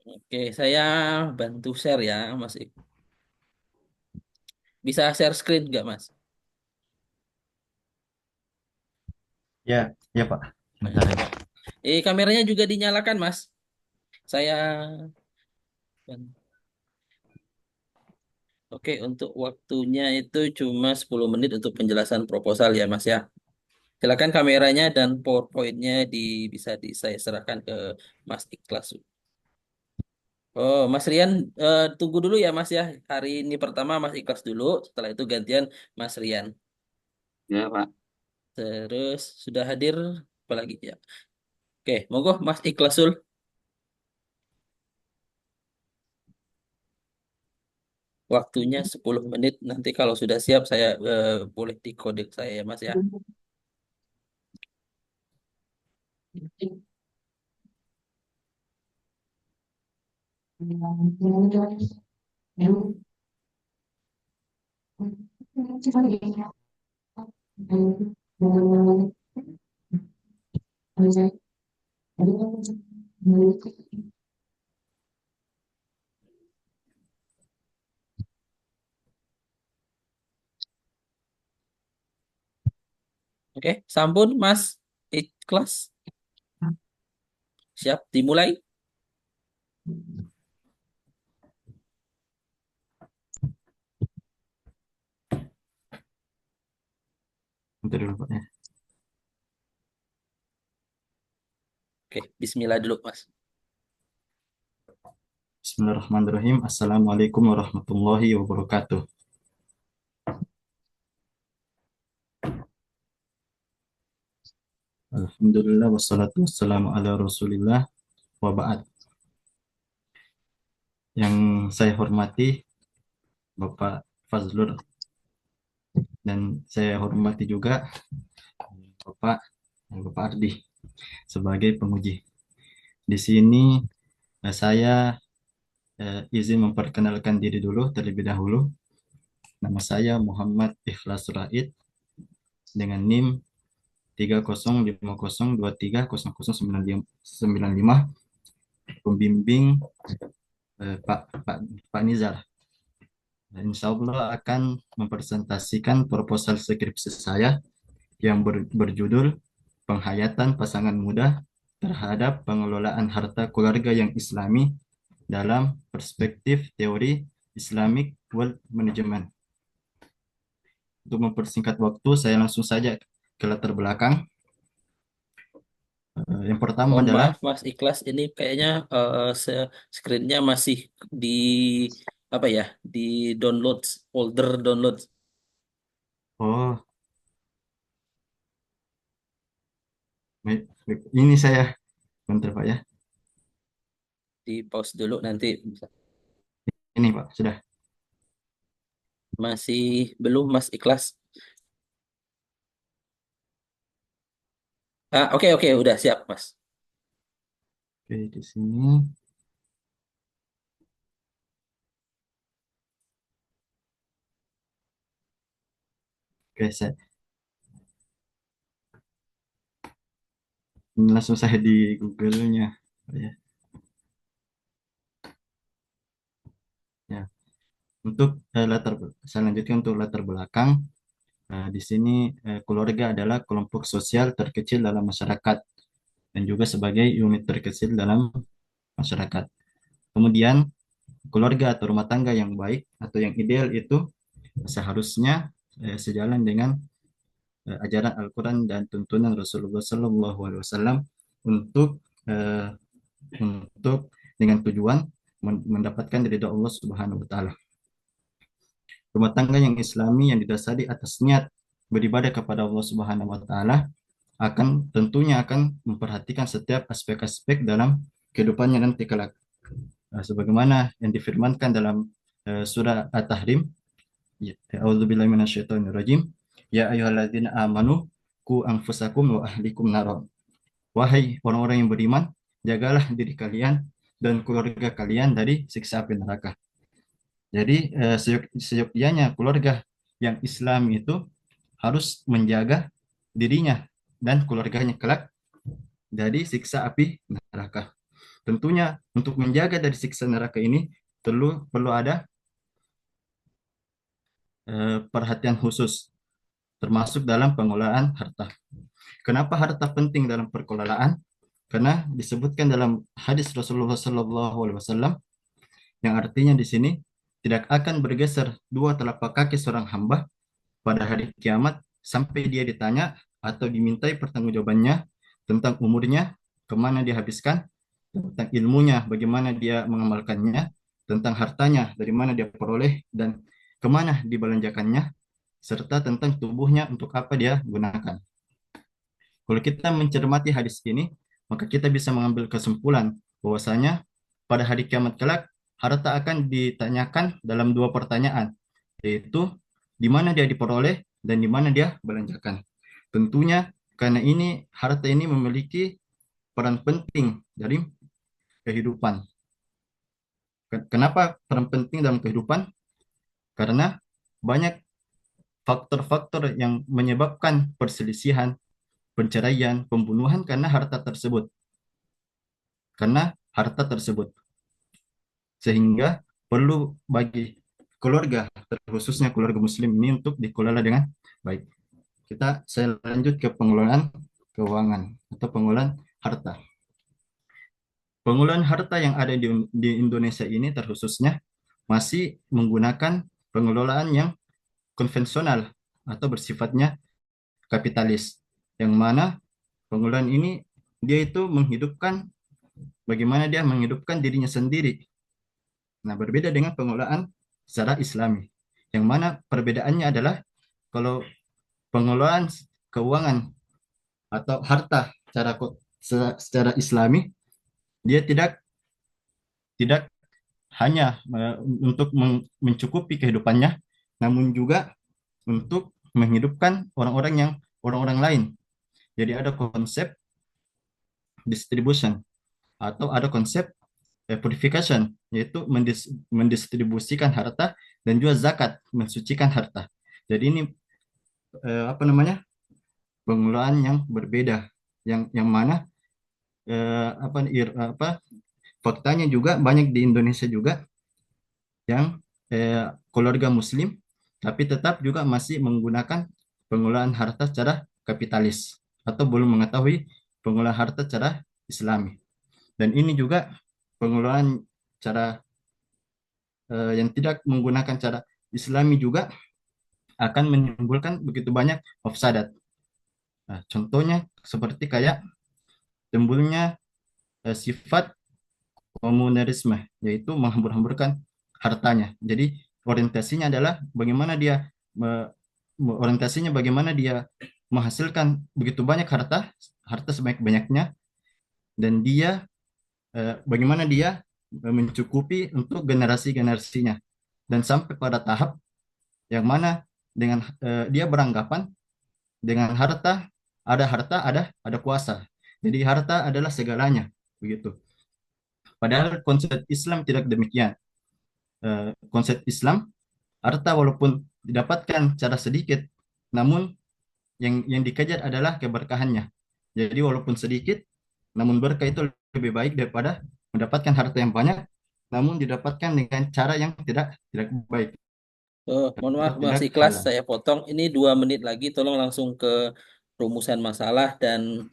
Oke, saya bantu share ya, Mas. Bisa share screen nggak, Mas? Ya, ya Pak. Nah, Bentar aja. kameranya juga dinyalakan, Mas. Saya Oke, untuk waktunya itu cuma 10 menit untuk penjelasan proposal ya, Mas ya. Silakan kameranya dan PowerPoint-nya saya serahkan ke Mas Ikhlas. Oh, Mas Rian, tunggu dulu ya, Mas ya. Hari ini pertama Mas Ikhlas dulu, setelah itu gantian Mas Rian. Ya, Pak. Terus sudah hadir apa lagi ya? Oke, monggo Mas Ikhlasul. Waktunya 10 menit. Nanti kalau sudah siap saya boleh dikode saya ya, Mas ya. Oke, sampun Mas Ikhlas. Siap dimulai. Bentar dulu Pak ya. Oke, bismillah dulu, Mas. Bismillahirrahmanirrahim. Assalamualaikum warahmatullahi wabarakatuh. Alhamdulillah wassalatu wassalamu ala Rasulillah wa ba'd. Yang saya hormati Bapak Fazlur dan saya hormati juga Bapak Bapak Ardi sebagai penguji. Di sini saya izin memperkenalkan diri dulu terlebih dahulu. Nama saya Muhammad Ikhlas Raid dengan NIM 3050230095, pembimbing Pak Pak Nizar. Insya Allah akan mempresentasikan proposal skripsi saya yang berjudul Penghayatan Pasangan Muda terhadap Pengelolaan Harta Keluarga yang Islami dalam Perspektif Teori Islamic World Management. Untuk mempersingkat waktu, saya langsung saja ke latar belakang. Yang pertama Mohon adalah, maaf, Mas Ikhlas, ini kayaknya screen-nya masih di apa ya? Di download, folder download. oh, baik, baik. Ini saya, bentar Pak ya. Di pause dulu nanti. Ini Pak, sudah. Masih belum, Mas Ikhlas. Oke, oke, udah siap, Mas. Oke, di sini. Oke, saya ini langsung saya di Google-nya. Pak ya. Ya, untuk saya lanjutkan untuk latar belakang. Di sini keluarga adalah kelompok sosial terkecil dalam masyarakat dan juga sebagai unit terkecil dalam masyarakat. Kemudian keluarga atau rumah tangga yang baik atau yang ideal itu seharusnya sejalan dengan ajaran Al-Quran dan tuntunan Rasulullah Sallallahu Alaihi Wasallam untuk eh, untuk dengan tujuan mendapatkan ridha Allah Subhanahu Wa Taala. Rumah tangga yang Islami yang didasari atas niat beribadah kepada Allah Subhanahu Wa Taala akan tentunya akan memperhatikan setiap aspek-aspek dalam kehidupannya nanti kelak. Sebagaimana yang difirmankan dalam surah At-Tahrim, ya, A'udzubillahi minasyaitonirrajim. Ya ayyuhalladzina amanu ku anfusakum wa ahlikum naro. Wahai orang-orang yang beriman, jagalah diri kalian dan keluarga kalian dari siksa api neraka. Jadi seyogyanya keluarga yang Islam itu harus menjaga dirinya dan keluarganya kelak dari siksa api neraka. Tentunya untuk menjaga dari siksa neraka ini perlu ada perhatian khusus termasuk dalam pengelolaan harta. Kenapa harta penting dalam pengelolaan? Karena disebutkan dalam hadis Rasulullah SAW yang artinya di sini tidak akan bergeser dua telapak kaki seorang hamba pada hari kiamat sampai dia ditanya atau dimintai pertanggungjawabannya tentang umurnya, kemana dia habiskan, tentang ilmunya, bagaimana dia mengamalkannya, tentang hartanya, dari mana dia peroleh, dan kemana dibelanjakannya, serta tentang tubuhnya untuk apa dia gunakan. Kalau kita mencermati hadis ini, maka kita bisa mengambil kesimpulan bahwasanya pada hari kiamat kelak, harta akan ditanyakan dalam dua pertanyaan, yaitu di mana dia diperoleh dan di mana dia belanjakan. Tentunya karena ini harta ini memiliki peran penting dari kehidupan. Kenapa peran penting dalam kehidupan? Karena banyak faktor-faktor yang menyebabkan perselisihan, perceraian, pembunuhan karena harta tersebut. Karena harta tersebut. Sehingga perlu bagi keluarga, khususnya keluarga muslim ini untuk dikelola dengan baik. Saya lanjut ke pengelolaan keuangan atau pengelolaan harta. Pengelolaan harta yang ada di Indonesia ini terkhususnya masih menggunakan pengelolaan yang konvensional atau bersifatnya kapitalis. Yang mana pengelolaan ini dia itu menghidupkan bagaimana dia menghidupkan dirinya sendiri. Nah, berbeda dengan pengelolaan secara Islami. Yang mana perbedaannya adalah kalau pengelolaan keuangan atau harta secara Islami dia tidak tidak hanya untuk mencukupi kehidupannya, namun juga untuk menghidupkan orang-orang lain. Jadi ada konsep distribution atau ada konsep purification, yaitu mendistribusikan harta dan juga zakat, mensucikan harta. Jadi ini apa namanya pengelolaan yang berbeda, yang mana apa faktanya juga banyak di Indonesia juga yang keluarga Muslim, tapi tetap juga masih menggunakan pengelolaan harta secara kapitalis atau belum mengetahui pengelolaan harta secara Islami. Dan ini juga pengelolaan cara yang tidak menggunakan cara Islami juga akan menimbulkan begitu banyak mafsadat. Nah, contohnya seperti kayak timbulnya sifat komunerisme, yaitu menghambur-hamburkan hartanya. Jadi orientasinya adalah orientasinya bagaimana dia menghasilkan begitu banyak harta, harta sebanyak-banyaknya, dan dia bagaimana dia mencukupi untuk generasi-generasinya. Dan sampai pada tahap yang mana dengan dia beranggapan dengan harta ada kuasa. Jadi harta adalah segalanya, begitu. Padahal konsep Islam tidak demikian. Konsep Islam, harta walaupun didapatkan secara sedikit, namun yang dikejar adalah keberkahannya. Jadi walaupun sedikit, namun berkah itu lebih baik daripada mendapatkan harta yang banyak, namun didapatkan dengan cara yang tidak tidak baik Mohon maaf, atau Mas tidak Ikhlas, halal. saya potong. Ini 2 menit lagi, tolong langsung ke rumusan masalah dan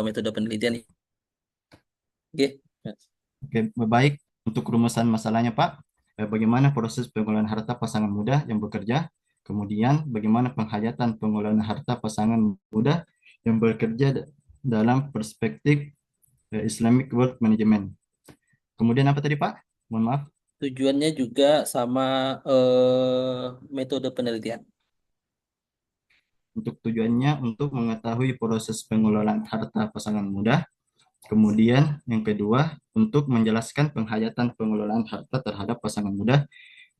metode penelitian. Oke, Mas. Oke, baik. Untuk rumusan masalahnya, Pak, bagaimana proses pengelolaan harta pasangan muda yang bekerja, kemudian bagaimana penghayatan pengelolaan harta pasangan muda yang bekerja dalam perspektif Islamic Wealth Management. Kemudian apa tadi, Pak? Mohon maaf. Tujuannya juga sama metode penelitian. Untuk tujuannya untuk mengetahui proses pengelolaan harta pasangan muda. Kemudian yang kedua, untuk menjelaskan penghayatan pengelolaan harta terhadap pasangan muda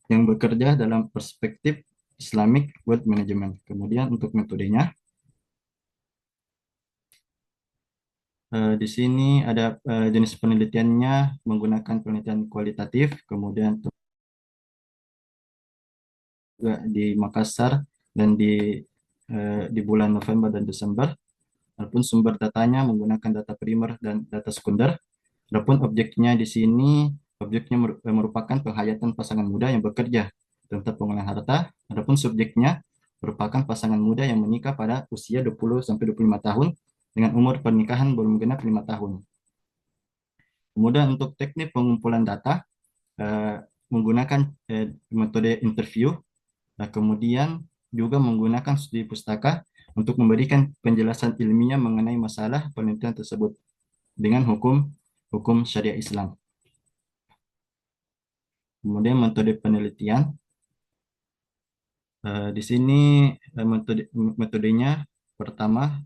yang bekerja dalam perspektif Islamic Wealth Management. Kemudian untuk metodenya, di sini ada jenis penelitiannya menggunakan penelitian kualitatif, kemudian juga di Makassar dan di bulan November dan Desember. Adapun sumber datanya menggunakan data primer dan data sekunder. Adapun objeknya di sini, objeknya merupakan penghayatan pasangan muda yang bekerja tentang pengolahan harta. Adapun subjeknya merupakan pasangan muda yang menikah pada usia 20 sampai 25 tahun dengan umur pernikahan belum genap 5 tahun. Kemudian untuk teknik pengumpulan data eh, menggunakan metode interview, kemudian juga menggunakan studi pustaka untuk memberikan penjelasan ilmiah mengenai masalah penelitian tersebut dengan hukum hukum syariah Islam. Kemudian metode penelitian, di sini metodenya pertama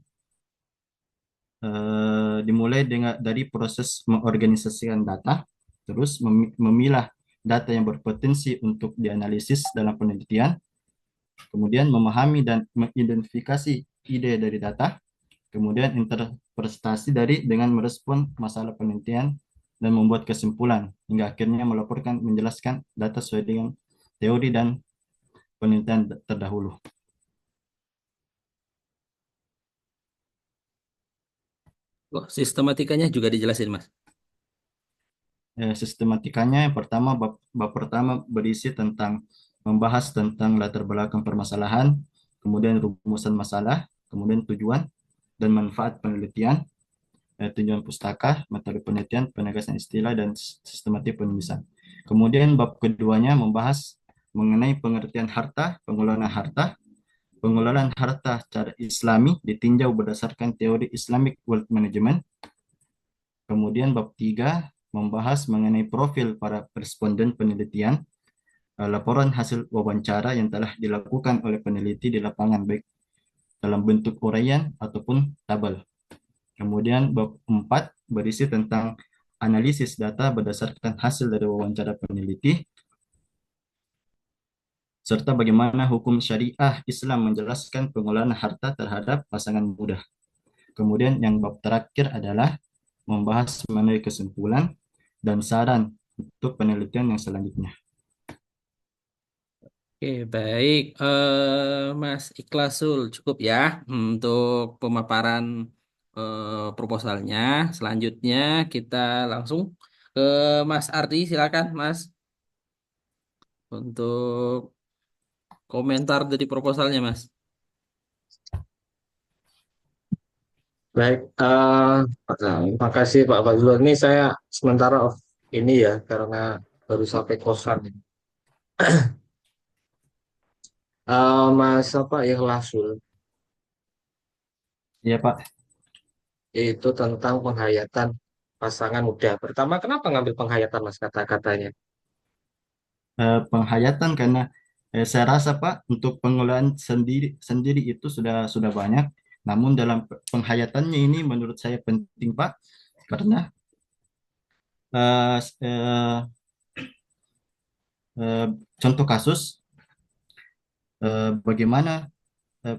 dimulai dari proses mengorganisasikan data, terus memilah data yang berpotensi untuk dianalisis dalam penelitian, kemudian memahami dan mengidentifikasi ide dari data, kemudian interpretasi dari dengan merespon masalah penelitian dan membuat kesimpulan, hingga akhirnya melaporkan menjelaskan data sesuai dengan teori dan penelitian terdahulu. Kok sistematikanya juga dijelasin, Mas? Sistematikanya yang pertama, bab pertama berisi tentang membahas tentang latar belakang permasalahan, kemudian rumusan masalah, kemudian tujuan dan manfaat penelitian, tujuan pustaka, metode penelitian, penegasan istilah, dan sistematik penulisan. Kemudian bab keduanya membahas mengenai pengertian harta, pengelolaan harta secara Islami ditinjau berdasarkan teori Islamic Wealth Management. Kemudian bab tiga membahas mengenai profil para responden penelitian, laporan hasil wawancara yang telah dilakukan oleh peneliti di lapangan baik dalam bentuk uraian ataupun tabel. Kemudian bab 4 berisi tentang analisis data berdasarkan hasil dari wawancara peneliti, serta bagaimana hukum syariah Islam menjelaskan pengelolaan harta terhadap pasangan muda. Kemudian yang bab terakhir adalah membahas mengenai kesimpulan dan saran untuk penelitian yang selanjutnya. Oke, baik. Mas Ikhlasul, cukup ya untuk pemaparan proposalnya. Selanjutnya kita langsung ke Mas Ardi, silakan Mas untuk komentar dari proposalnya, Mas. Baik, nah, terima kasih Pak Fazlul. Ini saya sementara off ini ya, karena baru sampai kosan. Mas apa Ikhlasul Iya Pak. itu tentang penghayatan pasangan muda. Pertama, kenapa ngambil penghayatan Mas kata-katanya? Penghayatan karena saya rasa Pak untuk pengelolaan sendiri sendiri itu sudah banyak. Namun dalam penghayatannya ini menurut saya penting Pak karena eh, eh, contoh kasus bagaimana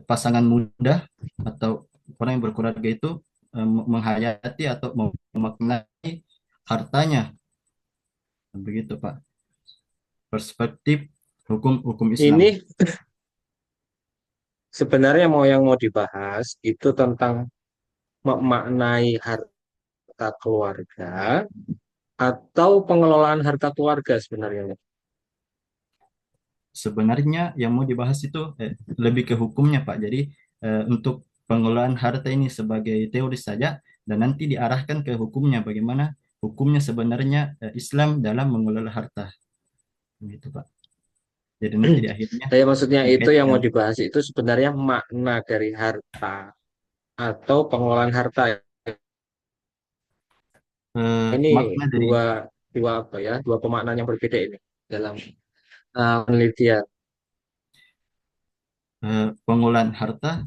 pasangan muda atau orang yang berkeluarga itu menghayati atau memaknai hartanya begitu Pak. Perspektif hukum Islam. Ini sebenarnya yang mau dibahas itu tentang memaknai harta keluarga atau pengelolaan harta keluarga sebenarnya. Sebenarnya yang mau dibahas itu lebih ke hukumnya Pak. Jadi untuk pengelolaan harta ini sebagai teori saja dan nanti diarahkan ke hukumnya bagaimana hukumnya sebenarnya Islam dalam mengelola harta gitu Pak. Jadi nanti di akhirnya Saya maksudnya itu yang dikaitkan mau dibahas itu sebenarnya makna dari harta atau pengelolaan harta. Ini makna dari dua dua apa ya? Dua pemaknaan yang berbeda ini dalam penelitian. pengelolaan harta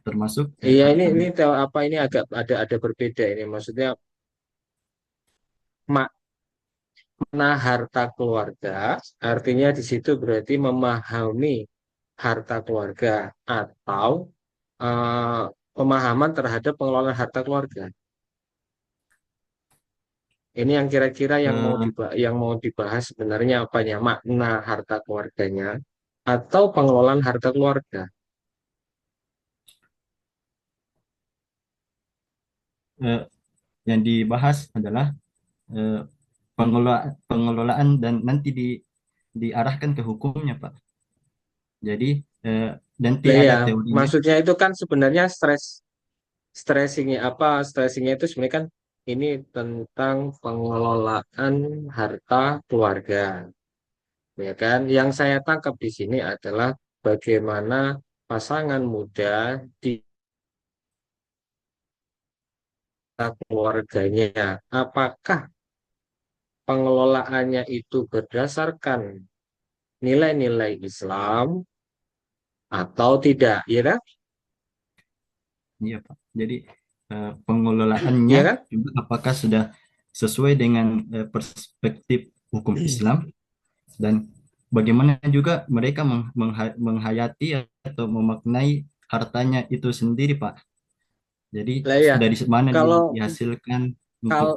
termasuk Iya tentang apa ini agak ada berbeda ini. Maksudnya makna harta keluarga artinya di situ berarti memahami harta keluarga atau eh, pemahaman terhadap pengelolaan harta keluarga. Ini yang kira-kira eh, yang mau dibahas sebenarnya apanya? Makna harta keluarganya atau pengelolaan harta keluarga. eh, yang dibahas adalah eh, pengelolaan dan nanti diarahkan ke hukumnya, Pak. Jadi eh, nanti Lah ada ya, teorinya. maksudnya itu kan sebenarnya stressingnya apa? Stressingnya itu sebenarnya kan ini tentang pengelolaan harta keluarga, ya kan? Yang saya tangkap di sini adalah bagaimana pasangan muda di keluarganya, apakah pengelolaannya itu berdasarkan nilai-nilai Islam atau tidak, ya kan? Iya, Pak. Jadi pengelolaannya Iya kan? juga apakah sudah sesuai dengan perspektif hukum Islam dan bagaimana juga mereka menghayati atau memaknai hartanya itu sendiri, Pak. Jadi Lah ya, dari mana kalau dihasilkan untuk kalau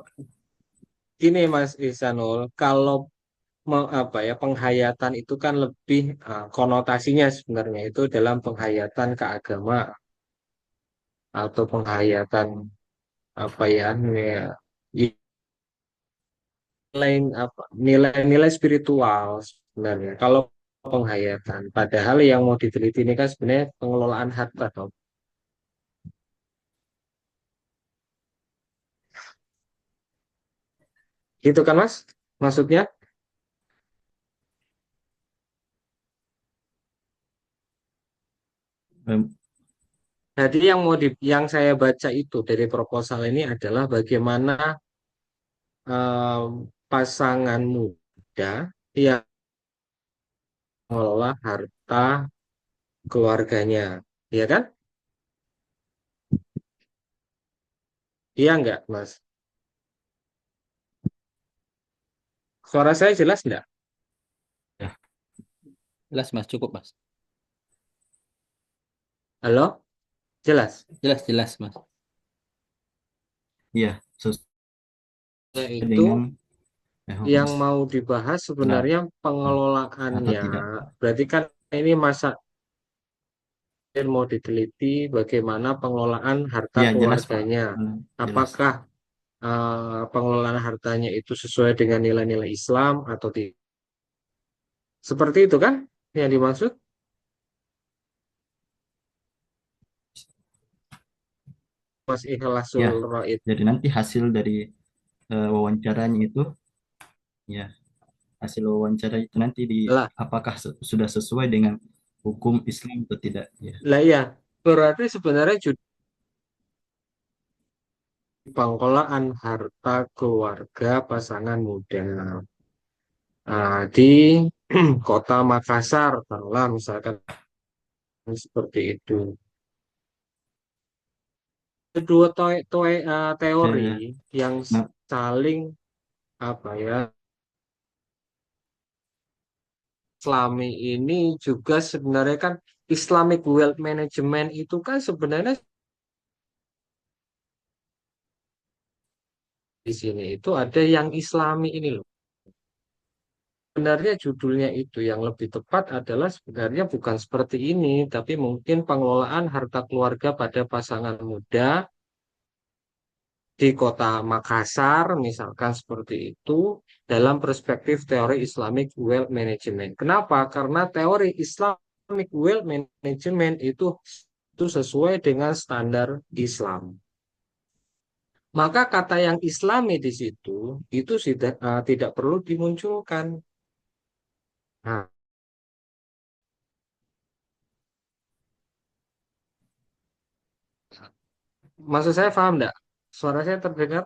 ini Mas Ihsanul, kalau apa ya penghayatan itu kan lebih konotasinya sebenarnya itu dalam penghayatan keagamaan atau penghayatan apa ya nilai apa nilai-nilai spiritual sebenarnya. Kalau penghayatan, padahal yang mau diteliti ini kan sebenarnya pengelolaan harta, toh. Gitu kan Mas? Maksudnya? em, Jadi yang saya baca itu dari proposal ini adalah bagaimana pasangan muda yang mengelola harta keluarganya, iya kan? Iya enggak, Mas? Suara saya jelas enggak? ya, Jelas Mas, cukup Mas. Halo? Jelas? Jelas jelas Mas. ya sesuai Yaitu dengan hukum yang mau dibahas Islam sebenarnya atau pengelolaannya. tidak, Pak. Berarti kan ini masa mau diteliti bagaimana pengelolaan harta Ya, jelas, Pak. keluarganya. Jelas. Apakah pengelolaan hartanya itu sesuai dengan nilai-nilai Islam atau tidak? Seperti itu kan yang dimaksud? Mas Ya, Ikhlasul Raid. jadi nanti hasil dari wawancaranya itu, ya, hasil wawancara itu nanti Lah, apakah sudah sesuai dengan hukum Islam atau tidak, ya. lah ya. Berarti sebenarnya pengelolaan harta keluarga pasangan muda di kota Makassar, taruhlah misalkan seperti itu. Kedua teori Eh, yang nah, saling apa ya Islami ini juga sebenarnya kan Islamic Wealth Management itu kan sebenarnya di sini itu ada yang Islami ini loh. Sebenarnya judulnya itu yang lebih tepat adalah sebenarnya bukan seperti ini, tapi mungkin pengelolaan harta keluarga pada pasangan muda di kota Makassar, misalkan seperti itu, dalam perspektif teori Islamic Wealth Management. Kenapa? Karena teori Islamic Wealth Management itu sesuai dengan standar Islam. Maka kata yang Islami di situ itu tidak perlu dimunculkan. Nah, maksud saya paham enggak? Suara saya terdengar?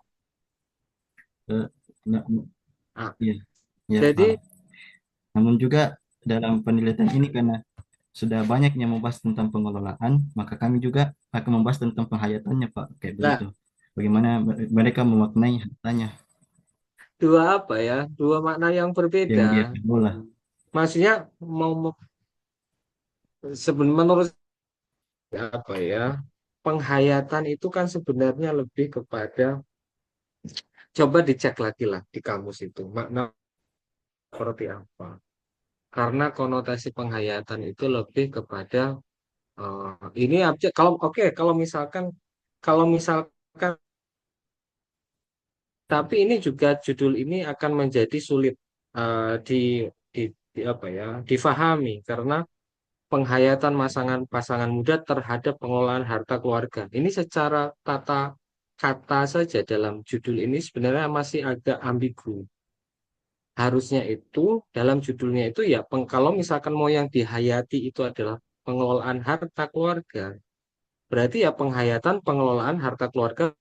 eh, nah, Nah, ya, ya, jadi paham. Namun juga dalam penelitian ini karena sudah banyak yang membahas tentang pengelolaan, maka kami juga akan membahas tentang penghayatannya, Pak. Kayak begitu. lah Bagaimana mereka memaknai hartanya dua apa ya? Dua makna yang yang berbeda. dia kelola. Maksudnya menurut apa ya? Penghayatan itu kan sebenarnya lebih kepada coba dicek lagi lah di kamus itu makna seperti apa. Karena konotasi penghayatan itu lebih kepada ini objek kalau oke kalau misalkan Tapi ini juga judul ini akan menjadi sulit di, apa ya, difahami karena penghayatan pasangan muda terhadap pengelolaan harta keluarga. Ini secara tata kata saja dalam judul ini sebenarnya masih agak ambigu. Harusnya itu dalam judulnya itu ya kalau misalkan mau yang dihayati itu adalah pengelolaan harta keluarga, berarti ya penghayatan pengelolaan harta keluarga.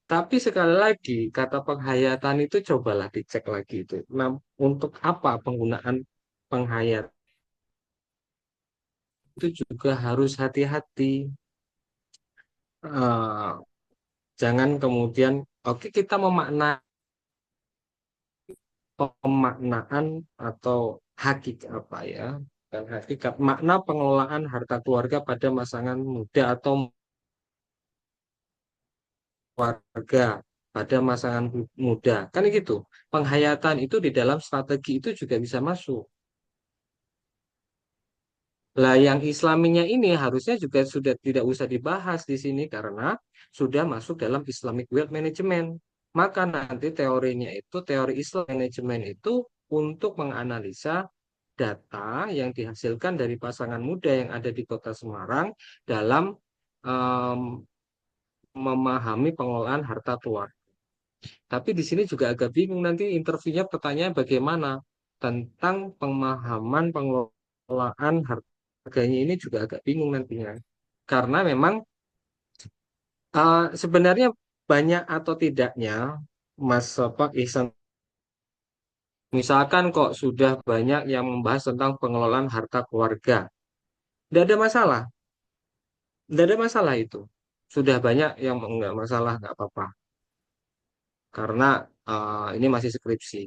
Tapi sekali lagi kata penghayatan itu cobalah dicek lagi itu. Nah, untuk apa penggunaan penghayat itu juga harus hati-hati. Eh, Jangan kemudian oke kita pemaknaan atau hakikat apa ya, dan hakikat makna pengelolaan harta keluarga pada pasangan muda atau warga pada pasangan muda kan gitu. Penghayatan itu di dalam strategi itu juga bisa masuk. Lah yang Islaminya ini harusnya juga sudah tidak usah dibahas di sini karena sudah masuk dalam Islamic Wealth Management. Maka nanti teorinya itu teori Islam Management itu untuk menganalisa data yang dihasilkan dari pasangan muda yang ada di Kota Semarang dalam em, memahami pengelolaan harta keluarga. Tapi di sini juga agak bingung nanti interviewnya pertanyaan bagaimana tentang pemahaman pengelolaan harganya ini juga agak bingung nantinya. Karena memang sebenarnya banyak atau tidaknya Mas Pak Ihsan, misalkan kok sudah banyak yang membahas tentang pengelolaan harta keluarga. Tidak ada masalah. Tidak ada masalah itu. Sudah banyak yang enggak masalah, nggak apa-apa. Karena ini masih skripsi.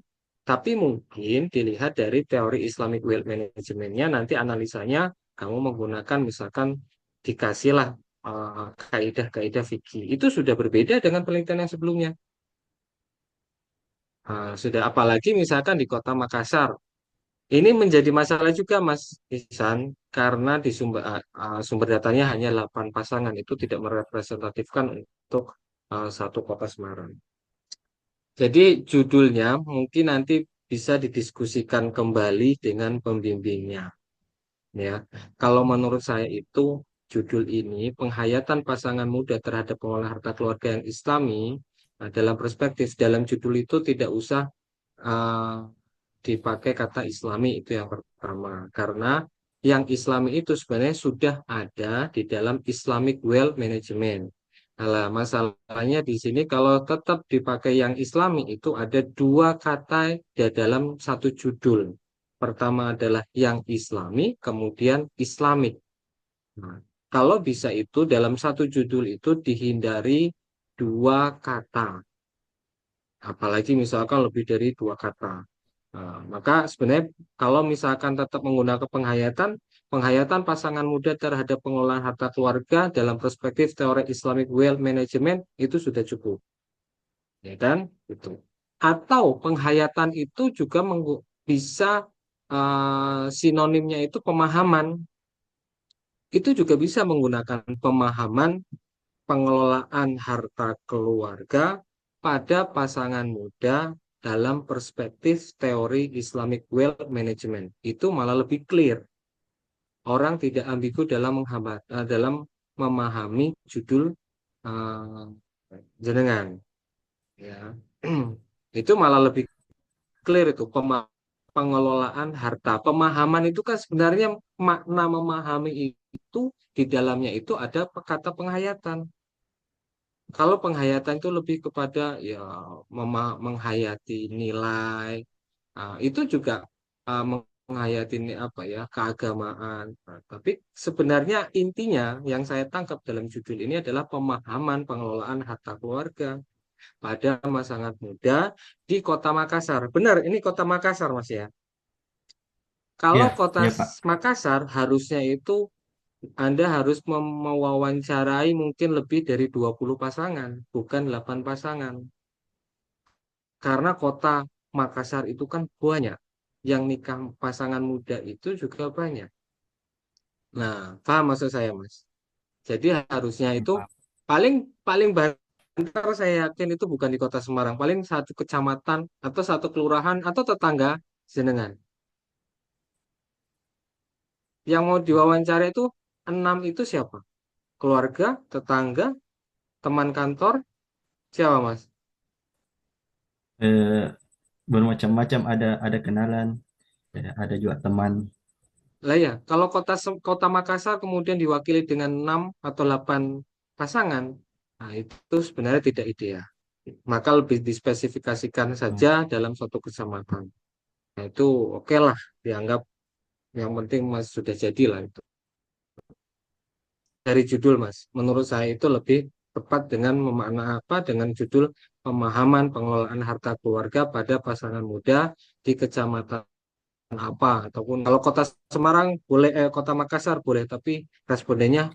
Tapi mungkin dilihat dari teori Islamic Wealth Management-nya, nanti analisanya kamu menggunakan misalkan dikasihlah kaidah-kaidah fikih. Itu sudah berbeda dengan penelitian yang sebelumnya. Sudah apalagi misalkan di Kota Makassar. Ini menjadi masalah juga Mas Ihsan karena di sumber datanya hanya 8 pasangan itu tidak merepresentatifkan untuk satu kota Semarang. Jadi judulnya mungkin nanti bisa didiskusikan kembali dengan pembimbingnya. Ya, kalau menurut saya itu judul ini penghayatan pasangan muda terhadap pengelolaan harta keluarga yang Islami. Nah, dalam perspektif dalam judul itu tidak usah uh, dipakai kata Islami itu yang pertama karena yang Islami itu sebenarnya sudah ada di dalam Islamic Wealth Management. Nah, masalahnya di sini kalau tetap dipakai yang Islami itu ada dua kata di dalam satu judul. Pertama adalah yang Islami, kemudian Islamik. Nah, kalau bisa itu dalam satu judul itu dihindari dua kata, apalagi misalkan lebih dari dua kata. Maka sebenarnya kalau misalkan tetap menggunakan penghayatan, penghayatan pasangan muda terhadap pengelolaan harta keluarga dalam perspektif teori Islamic Wealth Management itu sudah cukup, ya kan? Itu. Atau penghayatan itu juga bisa sinonimnya itu pemahaman. Itu juga bisa menggunakan pemahaman pengelolaan harta keluarga pada pasangan muda dalam perspektif teori Islamic Wealth Management. Itu malah lebih clear. Orang tidak ambigu dalam memahami judul uh, jenengan. Ya. Itu malah lebih clear itu pengelolaan harta. Pemahaman itu kan sebenarnya makna memahami itu di dalamnya itu ada kata penghayatan. Kalau penghayatan itu lebih kepada ya menghayati nilai, itu juga menghayati apa ya keagamaan. Nah, tapi sebenarnya intinya yang saya tangkap dalam judul ini adalah pemahaman pengelolaan harta keluarga pada pasangan muda di Kota Makassar. Benar, ini Kota Makassar, Mas ya. Ya, Kalau Kota ya Pak. Makassar harusnya itu Anda harus mewawancarai mungkin lebih dari 20 pasangan, bukan 8 pasangan. Karena kota Makassar itu kan banyak. Yang nikah pasangan muda itu juga banyak. Nah, paham maksud saya, Mas? Jadi harusnya Ya, itu Pak. Paling paling banter saya yakin itu bukan di kota Semarang, paling satu kecamatan atau satu kelurahan atau tetangga jenengan. Yang mau diwawancara itu 6 itu siapa? Keluarga, tetangga, teman kantor, siapa Mas? Eh, Bermacam-macam, ada kenalan, ada juga teman. Lah ya, kalau kota Makassar kemudian diwakili dengan 6 atau 8 pasangan, nah itu sebenarnya tidak ideal. Maka lebih dispesifikasikan Hmm. saja dalam suatu kecamatan. Nah, itu oke lah, dianggap yang penting Mas sudah jadi lah itu. Dari judul Mas, menurut saya itu lebih tepat dengan memakna apa dengan judul pemahaman pengelolaan harta keluarga pada pasangan muda di kecamatan apa ataupun kalau kota Semarang boleh kota Makassar boleh tapi respondennya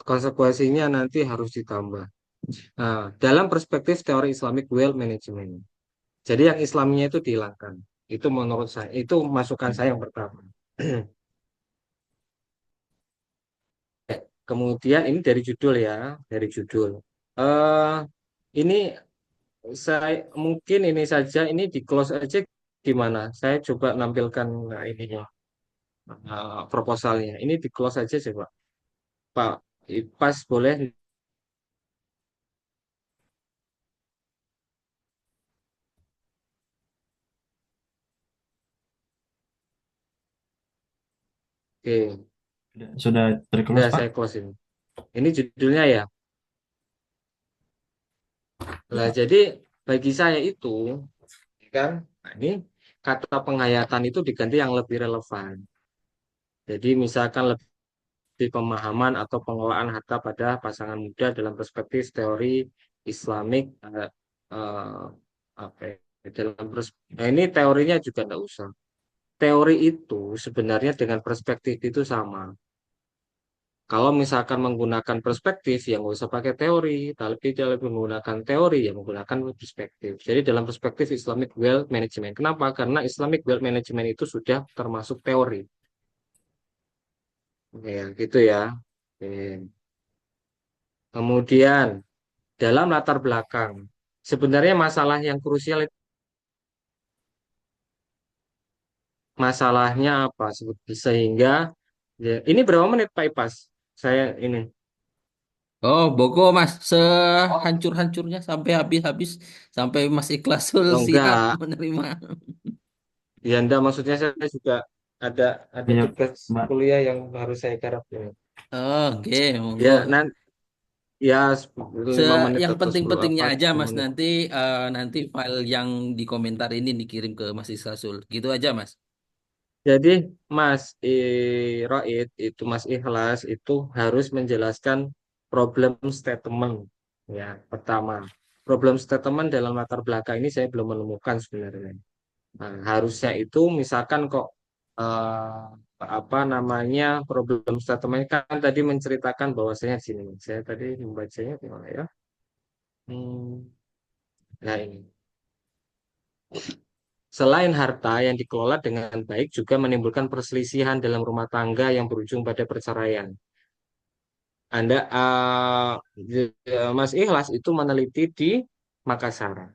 konsekuensinya nanti harus ditambah. Nah, dalam perspektif teori Islamic Wealth Management. Jadi yang Islamnya itu dihilangkan. Itu menurut saya, itu masukan saya yang pertama. Kemudian ini dari judul ya, dari judul. eh ini saya mungkin ini saja, ini di close aja gimana? Saya coba nampilkan ininya, proposalnya. Ini di close aja coba. Pak Ipas boleh. Oke, Sudah udah terkeluas, Pak? saya close ini. Ini judulnya ya. Lah Ya. jadi bagi saya itu kan, nah ini kata penghayatan itu diganti yang lebih relevan. Jadi misalkan lebih pemahaman atau pengelolaan harta pada pasangan muda dalam perspektif teori Islamik eh, apa ya, dalam nah ini teorinya juga enggak usah. Teori itu sebenarnya dengan perspektif itu sama. Kalau misalkan menggunakan perspektif, ya nggak usah pakai teori, tapi kalau menggunakan teori, ya menggunakan perspektif. Jadi dalam perspektif Islamic Wealth Management. Kenapa? Karena Islamic Wealth Management itu sudah termasuk teori. Ya, gitu ya. Oke. Kemudian, dalam latar belakang, sebenarnya masalah yang krusial, masalahnya apa? Sehingga, ya, ini berapa menit Pak Ipas? Saya ini. Oh, Boko Mas, sehancur-hancurnya sampai habis-habis, sampai Mas Ikhlasul Oh siap enggak, menerima. ya enggak, maksudnya saya juga ada ada Ya, tugas Mbak. kuliah yang harus saya garap ini. Oke, Ya, monggo. nanti ya Se 5 menit yang atau 10 penting-pentingnya apa aja 10 Mas, menit. nanti file yang di komentar ini dikirim ke Mas Ikhlasul. Gitu aja Mas. Jadi Roid itu Mas Ikhlas itu harus menjelaskan problem statement ya pertama. Problem statement dalam latar belakang ini saya belum menemukan sebenarnya. Nah, harusnya itu misalkan kok apa namanya problem statement kan tadi menceritakan bahwasanya sini. Saya tadi membacanya gimana ya? Hmm, nah ini. Selain harta yang dikelola dengan baik juga menimbulkan perselisihan dalam rumah tangga yang berujung pada perceraian. Anda, Mas Ikhlas itu meneliti di Makassar.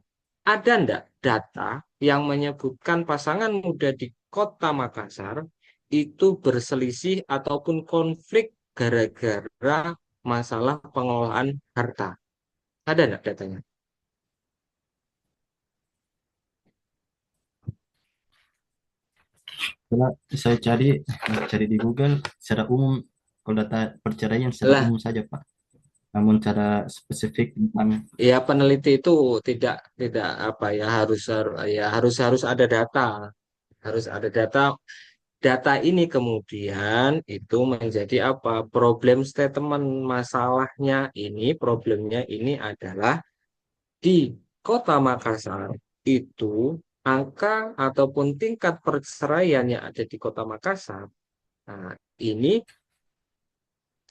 Ada enggak data yang menyebutkan pasangan muda di kota Makassar itu berselisih ataupun konflik gara-gara masalah pengelolaan harta? Ada enggak datanya? Setelah saya cari di Google secara umum, kalau data perceraian secara Lah, umum saja, Pak. Namun cara spesifik tentang ya peneliti itu tidak apa ya harus ada data, harus ada data. Data ini kemudian itu menjadi apa? Problem statement masalahnya ini, problemnya ini adalah di Kota Makassar itu angka ataupun tingkat perceraian yang ada di Kota Makassar. Nah, ini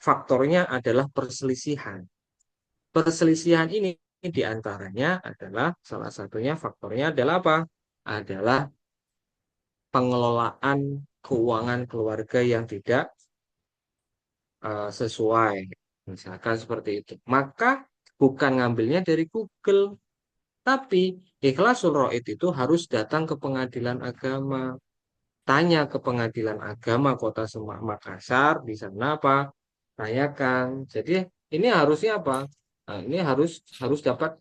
faktornya adalah perselisihan. Perselisihan ini diantaranya adalah salah satunya faktornya adalah apa? Adalah pengelolaan keuangan keluarga yang tidak sesuai. Misalkan seperti itu. Maka bukan ngambilnya dari Google, tapi Ikhlasul Roid itu harus datang ke pengadilan agama. Tanya ke pengadilan agama Kota Makassar, di sana apa? Tanyakan. Jadi ini harusnya apa? Nah, ini harus dapat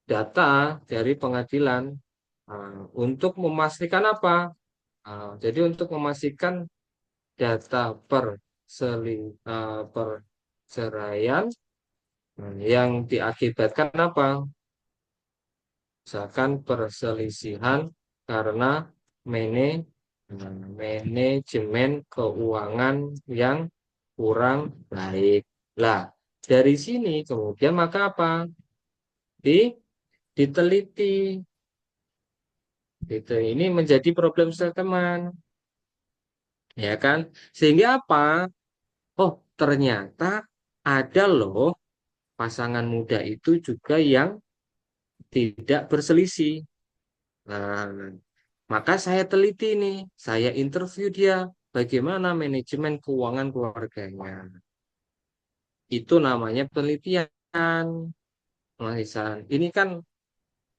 data dari pengadilan untuk memastikan apa? Jadi untuk memastikan data perceraian yang diakibatkan apa? Misalkan perselisihan karena mane- manajemen keuangan yang kurang baik. Lah, dari sini kemudian maka apa? Diteliti. Gitu. Ini menjadi problem teman, ya kan? Sehingga apa? Oh, ternyata ada loh pasangan muda itu juga yang tidak berselisih. Nah, maka saya teliti nih, saya interview dia bagaimana manajemen keuangan keluarganya. Itu namanya penelitian, Mas Ihsan.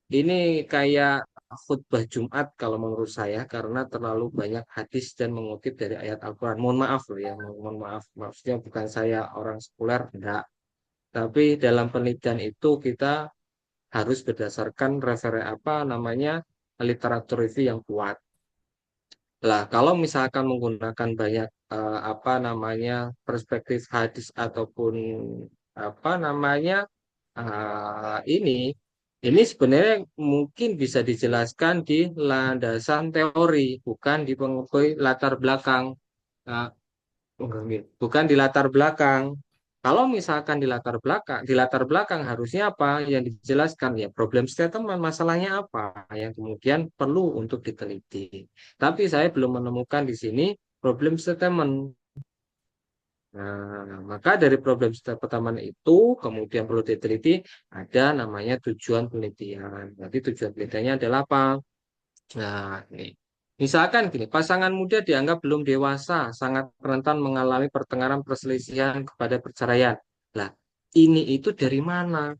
Ini kayak khutbah Jumat kalau menurut saya karena terlalu banyak hadis dan mengutip dari ayat Al-Quran. Mohon maaf loh ya, mohon maaf. Maksudnya bukan saya orang sekuler, enggak. Tapi dalam penelitian itu kita harus berdasarkan apa namanya literatur review yang kuat. Lah, kalau misalkan menggunakan banyak apa namanya perspektif hadis ataupun apa namanya ini sebenarnya mungkin bisa dijelaskan di landasan teori, bukan di latar belakang. Nah, bukan di latar belakang. Kalau misalkan di latar belakang harusnya apa yang dijelaskan ya problem statement masalahnya apa yang kemudian perlu untuk diteliti. Tapi saya belum menemukan di sini problem statement. Nah, maka dari problem statement itu kemudian perlu diteliti ada namanya tujuan penelitian. Jadi tujuan penelitiannya adalah apa? Nah, ini. Misalkan gini, pasangan muda dianggap belum dewasa, sangat rentan mengalami pertengkaran perselisihan kepada perceraian. Lah, ini itu dari mana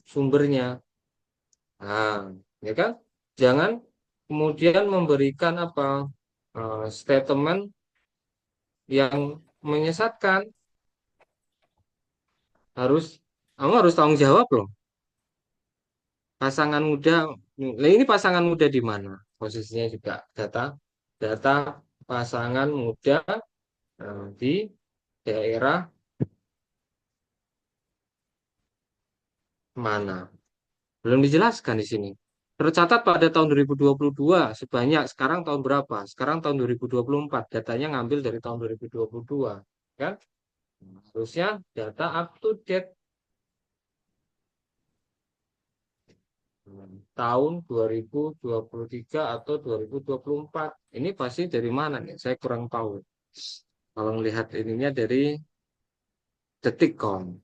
sumbernya? Nah, ya kan? Jangan kemudian memberikan apa statement yang menyesatkan. Harus kamu harus tanggung jawab loh. Pasangan muda, nah ini pasangan muda di mana? Posisinya juga data data pasangan muda di daerah mana? Belum dijelaskan di sini. Tercatat pada tahun 2022 sebanyak sekarang tahun berapa? Sekarang tahun 2024. Datanya ngambil dari tahun 2022, kan? Harusnya data up to date tahun 2023 atau 2024. Ini pasti dari mana nih? Saya kurang tahu. Kalau melihat ininya dari Detikcom.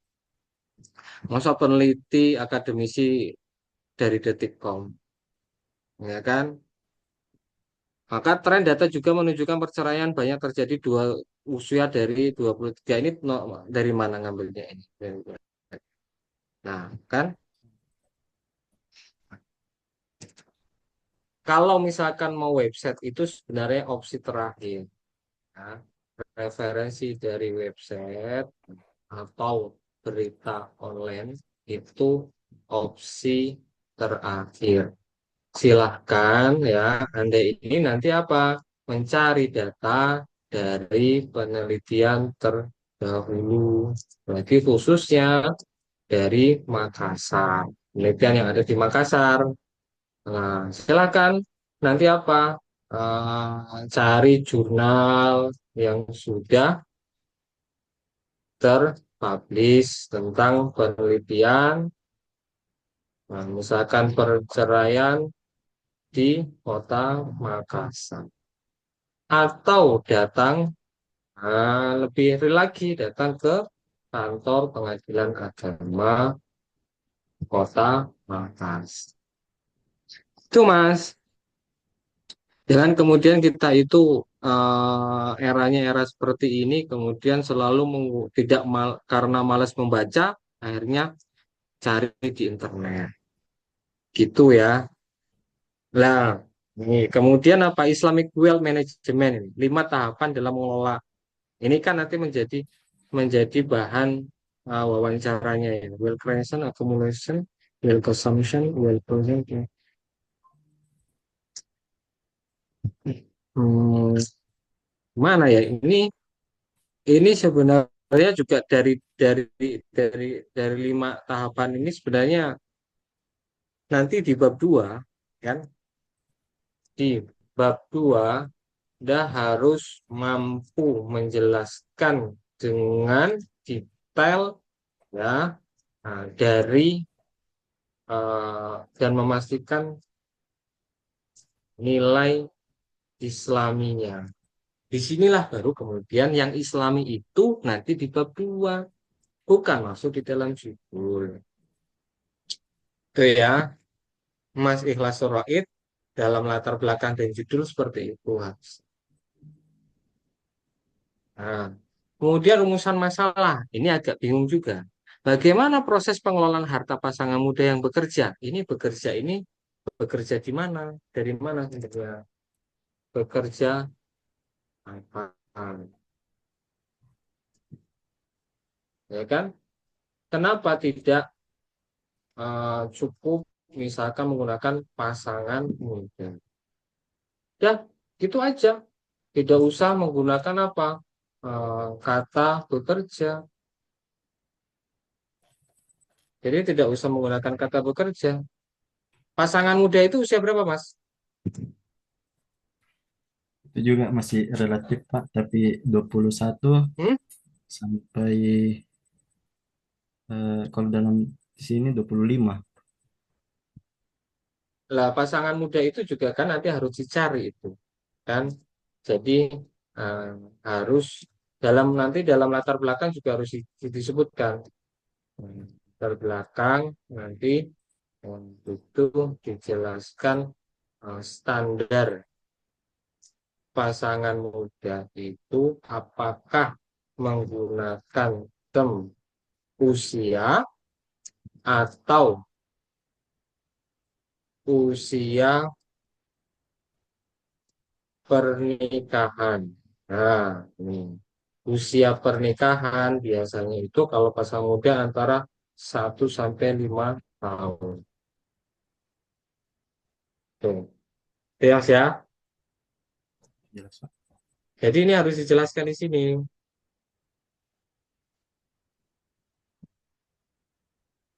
Masa peneliti akademisi dari Detikcom, ya kan? Maka tren data juga menunjukkan perceraian banyak terjadi dua usia dari 23. Ini dari mana ngambilnya ini? Nah, kan kalau misalkan mau website itu sebenarnya opsi terakhir. Nah, referensi dari website atau berita online itu opsi terakhir. Silahkan ya, Anda ini nanti apa? Mencari data dari penelitian terdahulu. Berarti khususnya dari Makassar. Penelitian yang ada di Makassar. Nah, silakan nanti apa? Cari jurnal yang sudah terpublish tentang penelitian, nah, misalkan perceraian di Kota Makassar. Atau datang lebih real lagi datang ke kantor pengadilan agama Kota Makassar. Itu Mas. Jangan kemudian kita itu eranya era seperti ini, kemudian selalu tidak karena malas membaca, akhirnya cari di internet. Gitu ya. Nah, ini kemudian apa Islamic Wealth Management ini? 5 tahapan dalam mengelola. Ini kan nanti menjadi bahan wawancaranya ya. Wealth creation, accumulation, wealth consumption, wealth production. Hmm, mana ya? Ini sebenarnya juga dari dari 5 tahapan ini sebenarnya nanti di bab 2 kan, di bab 2 Anda harus mampu menjelaskan dengan detail ya, dari dan memastikan nilai Islaminya. Disinilah baru kemudian yang Islami itu nanti di bab 2 bukan masuk di dalam judul. Itu ya, Mas Ikhlas Soroid dalam latar belakang dan judul seperti itu, Mas. Nah, kemudian rumusan masalah, ini agak bingung juga. Bagaimana proses pengelolaan harta pasangan muda yang bekerja? Ini bekerja di mana? Dari mana sebenarnya? Bekerja apa? Ya kan? Kenapa tidak cukup misalkan menggunakan pasangan muda? Ya, gitu aja. Tidak usah menggunakan apa? Kata bekerja. Jadi tidak usah menggunakan kata bekerja. Pasangan muda itu usia berapa, Mas? Itu juga masih relatif, Pak, tapi 21 Hmm? sampai kalau dalam di sini 25. Lah, pasangan muda itu juga kan nanti harus dicari itu, kan? Jadi eh, harus dalam latar belakang juga harus disebutkan. Latar belakang nanti itu dijelaskan standar pasangan muda itu apakah menggunakan term usia atau usia pernikahan. Nah, ini usia pernikahan biasanya itu kalau pasangan muda antara 1 sampai 5 tahun. Tuh. Jelas ya. Jelas, Pak. Jadi ini harus dijelaskan di sini.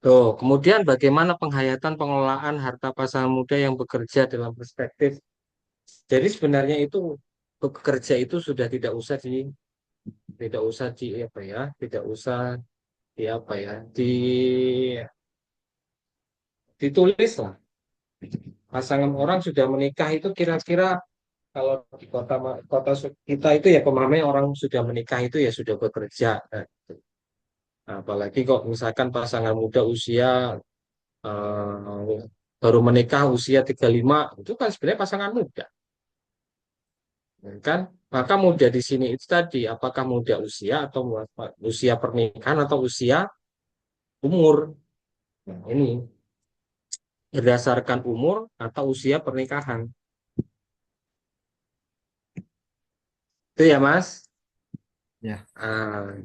Tuh, kemudian bagaimana penghayatan pengelolaan harta pasangan muda yang bekerja dalam perspektif. Jadi sebenarnya itu bekerja itu sudah tidak usah di apa ya, tidak usah di apa ya, ditulis lah. Pasangan orang sudah menikah itu kira-kira kalau di kota kita itu ya pemahamannya orang sudah menikah itu ya sudah bekerja. Nah, apalagi kok misalkan pasangan muda usia baru menikah usia 35 itu kan sebenarnya pasangan muda, ya kan? Maka muda di sini itu tadi apakah muda usia atau usia pernikahan atau usia umur. Nah, ini berdasarkan umur atau usia pernikahan. Itu ya, Mas. Ya,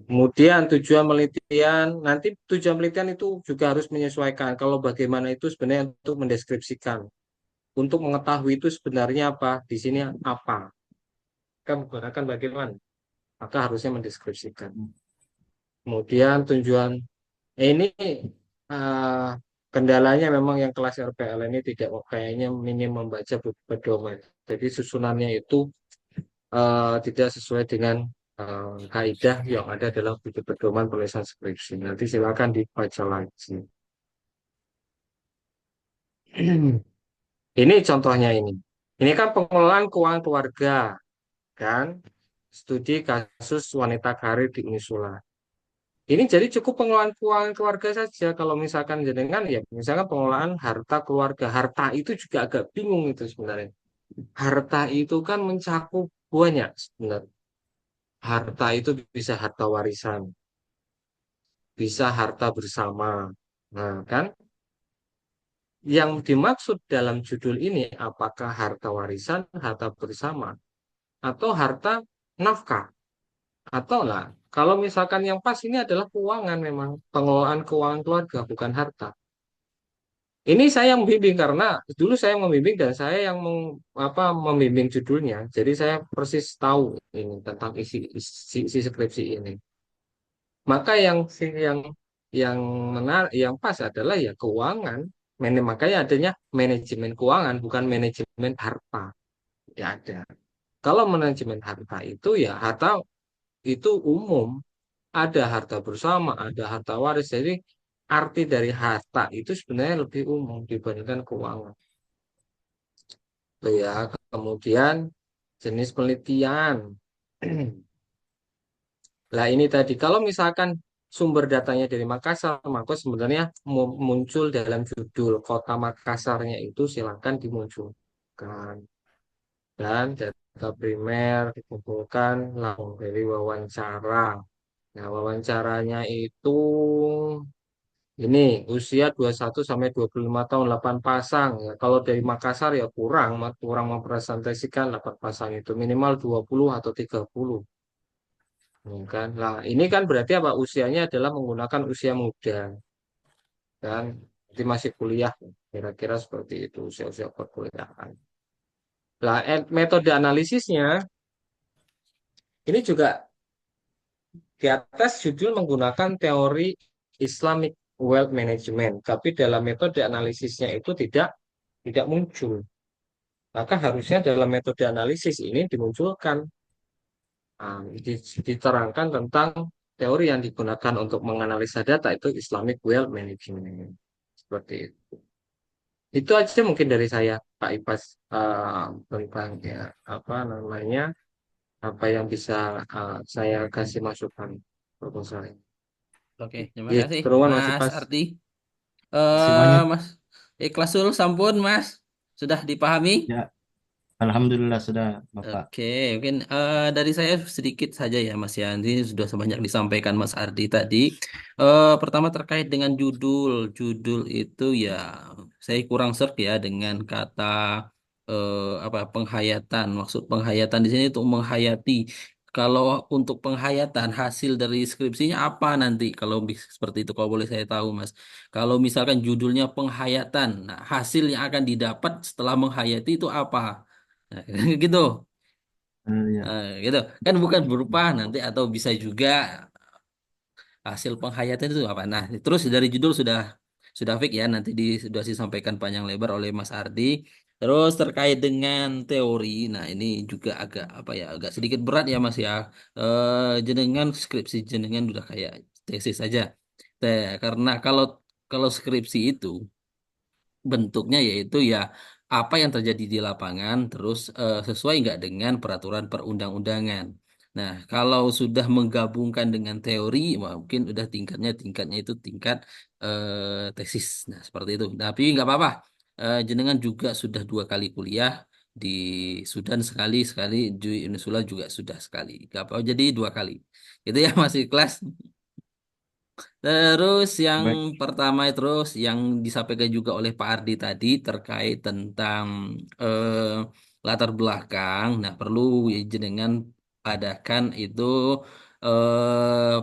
Kemudian tujuan penelitian, nanti tujuan penelitian itu juga harus menyesuaikan. Kalau bagaimana itu sebenarnya untuk mendeskripsikan, untuk mengetahui itu sebenarnya apa, di sini apa, kan menggunakan bagaimana, maka harusnya mendeskripsikan. Kemudian tujuan ini uh, kendalanya memang yang kelas RPL ini tidak kayaknya minim membaca pedoman. Jadi susunannya itu tidak sesuai dengan kaidah yang ada dalam buku pedoman penulisan skripsi. Nanti silakan dibaca lagi. Ini contohnya ini. Ini kan pengelolaan keuangan keluarga, kan? Studi kasus wanita karir di Unisula. Ini jadi cukup pengelolaan keuangan keluarga saja. Kalau misalkan jenengan ya, misalkan pengelolaan harta keluarga, harta itu juga agak bingung itu sebenarnya. harta itu kan mencakup banyak sebenarnya. Harta itu bisa harta warisan, bisa harta bersama. Nah, kan yang dimaksud dalam judul ini apakah harta warisan, harta bersama, atau harta nafkah? Atau lah, kalau misalkan yang pas ini adalah keuangan memang, pengelolaan keuangan keluarga, bukan harta. Ini saya yang membimbing karena dulu saya yang membimbing dan saya yang membimbing judulnya. Jadi saya persis tahu ini tentang isi skripsi ini. Maka yang yang pas adalah ya keuangan. Makanya adanya manajemen keuangan bukan manajemen harta. Ya ada. Kalau manajemen harta itu ya harta itu umum. Ada harta bersama, ada harta waris. Jadi arti dari harta itu sebenarnya lebih umum dibandingkan keuangan. Itu ya. Kemudian jenis penelitian. Nah, ini tadi kalau misalkan sumber datanya dari Makassar, maka sebenarnya muncul dalam judul Kota Makassarnya itu silakan dimunculkan. Dan data primer dikumpulkan langsung dari wawancara. Nah, wawancaranya itu ini usia 21 sampai 25 tahun 8 pasang. Ya, kalau dari Makassar ya kurang mempresentasikan 8 pasang itu minimal 20 atau 30. Ya kan? Nah, ini kan berarti apa? Usianya adalah menggunakan usia muda dan nanti masih kuliah. Kira-kira seperti itu usia-usia perkuliahan. Nah, metode analisisnya ini juga di atas judul menggunakan teori Islamic Wealth Management, tapi dalam metode analisisnya itu tidak muncul. Maka harusnya dalam metode analisis ini dimunculkan, diterangkan tentang teori yang digunakan untuk menganalisa data itu Islamic Wealth Management. Seperti itu. Itu aja mungkin dari saya, Pak Ipas, tentang ya apa namanya, apa yang bisa saya kasih masukan proposal ini. Oke, terima Ya, kasih teruan Mas Mas Ipas. Ardi. Kasih banyak. Mas Ikhlasul sampun Mas, sudah dipahami? Ya, Alhamdulillah sudah Bapak. Oke, mungkin dari saya sedikit saja ya Mas ya. Ini sudah sebanyak disampaikan Mas Ardi tadi. Pertama terkait dengan judul, judul itu ya saya kurang serk ya dengan kata apa penghayatan. Maksud penghayatan di sini untuk menghayati. Kalau untuk penghayatan hasil dari skripsinya apa nanti? Kalau seperti itu, kalau boleh saya tahu Mas. Kalau misalkan judulnya penghayatan, nah hasil yang akan didapat setelah menghayati itu apa? Nah, gitu. Ya. Gitu kan bukan berupa nanti atau bisa juga hasil penghayatan itu apa. Nah, terus dari judul sudah fix ya nanti sudah disampaikan panjang lebar oleh Mas Ardi. Terus terkait dengan teori, nah ini juga agak apa ya agak sedikit berat ya Mas ya. Jenengan skripsi jenengan udah kayak tesis saja. Karena kalau kalau skripsi itu bentuknya yaitu ya apa yang terjadi di lapangan terus sesuai nggak dengan peraturan perundang-undangan. Nah, kalau sudah menggabungkan dengan teori, wah, mungkin udah tingkatnya itu tingkat tesis. Nah, seperti itu. Tapi nggak apa-apa. Jenengan juga sudah 2 kali kuliah di Sudan sekali, sekali di Unisula juga sudah sekali. Nggak apa, jadi 2 kali. Itu ya masih kelas. Terus yang Baik. pertama terus yang disampaikan juga oleh Pak Ardi tadi terkait tentang latar belakang. Nah, perlu jenengan adakan itu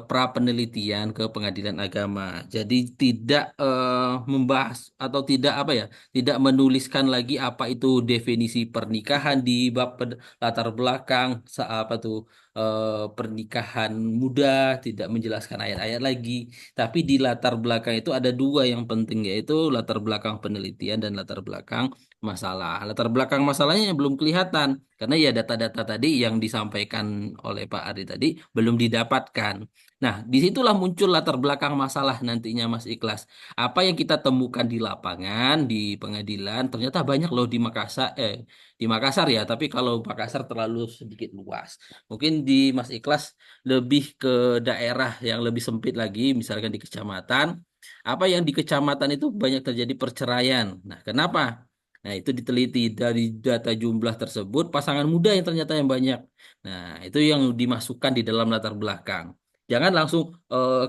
pra penelitian ke pengadilan agama. Jadi tidak membahas atau tidak apa ya, tidak menuliskan lagi apa itu definisi pernikahan di bab latar belakang apa tuh pernikahan muda, tidak menjelaskan ayat-ayat lagi. Tapi di latar belakang itu ada 2 yang penting yaitu latar belakang penelitian dan latar belakang masalah. Latar belakang masalahnya belum kelihatan karena ya data-data tadi yang disampaikan oleh Pak Ari tadi belum didapatkan. Nah, disitulah muncul latar belakang masalah nantinya Mas Ikhlas. Apa yang kita temukan di lapangan, di pengadilan, ternyata banyak loh di Makassar ya, tapi kalau Makassar terlalu sedikit luas. Mungkin di Mas Ikhlas lebih ke daerah yang lebih sempit lagi, misalkan di kecamatan. Apa yang di kecamatan itu banyak terjadi perceraian. Nah, kenapa? Nah, itu diteliti dari data jumlah tersebut, pasangan muda yang ternyata yang banyak. Nah, itu yang dimasukkan di dalam latar belakang. Jangan langsung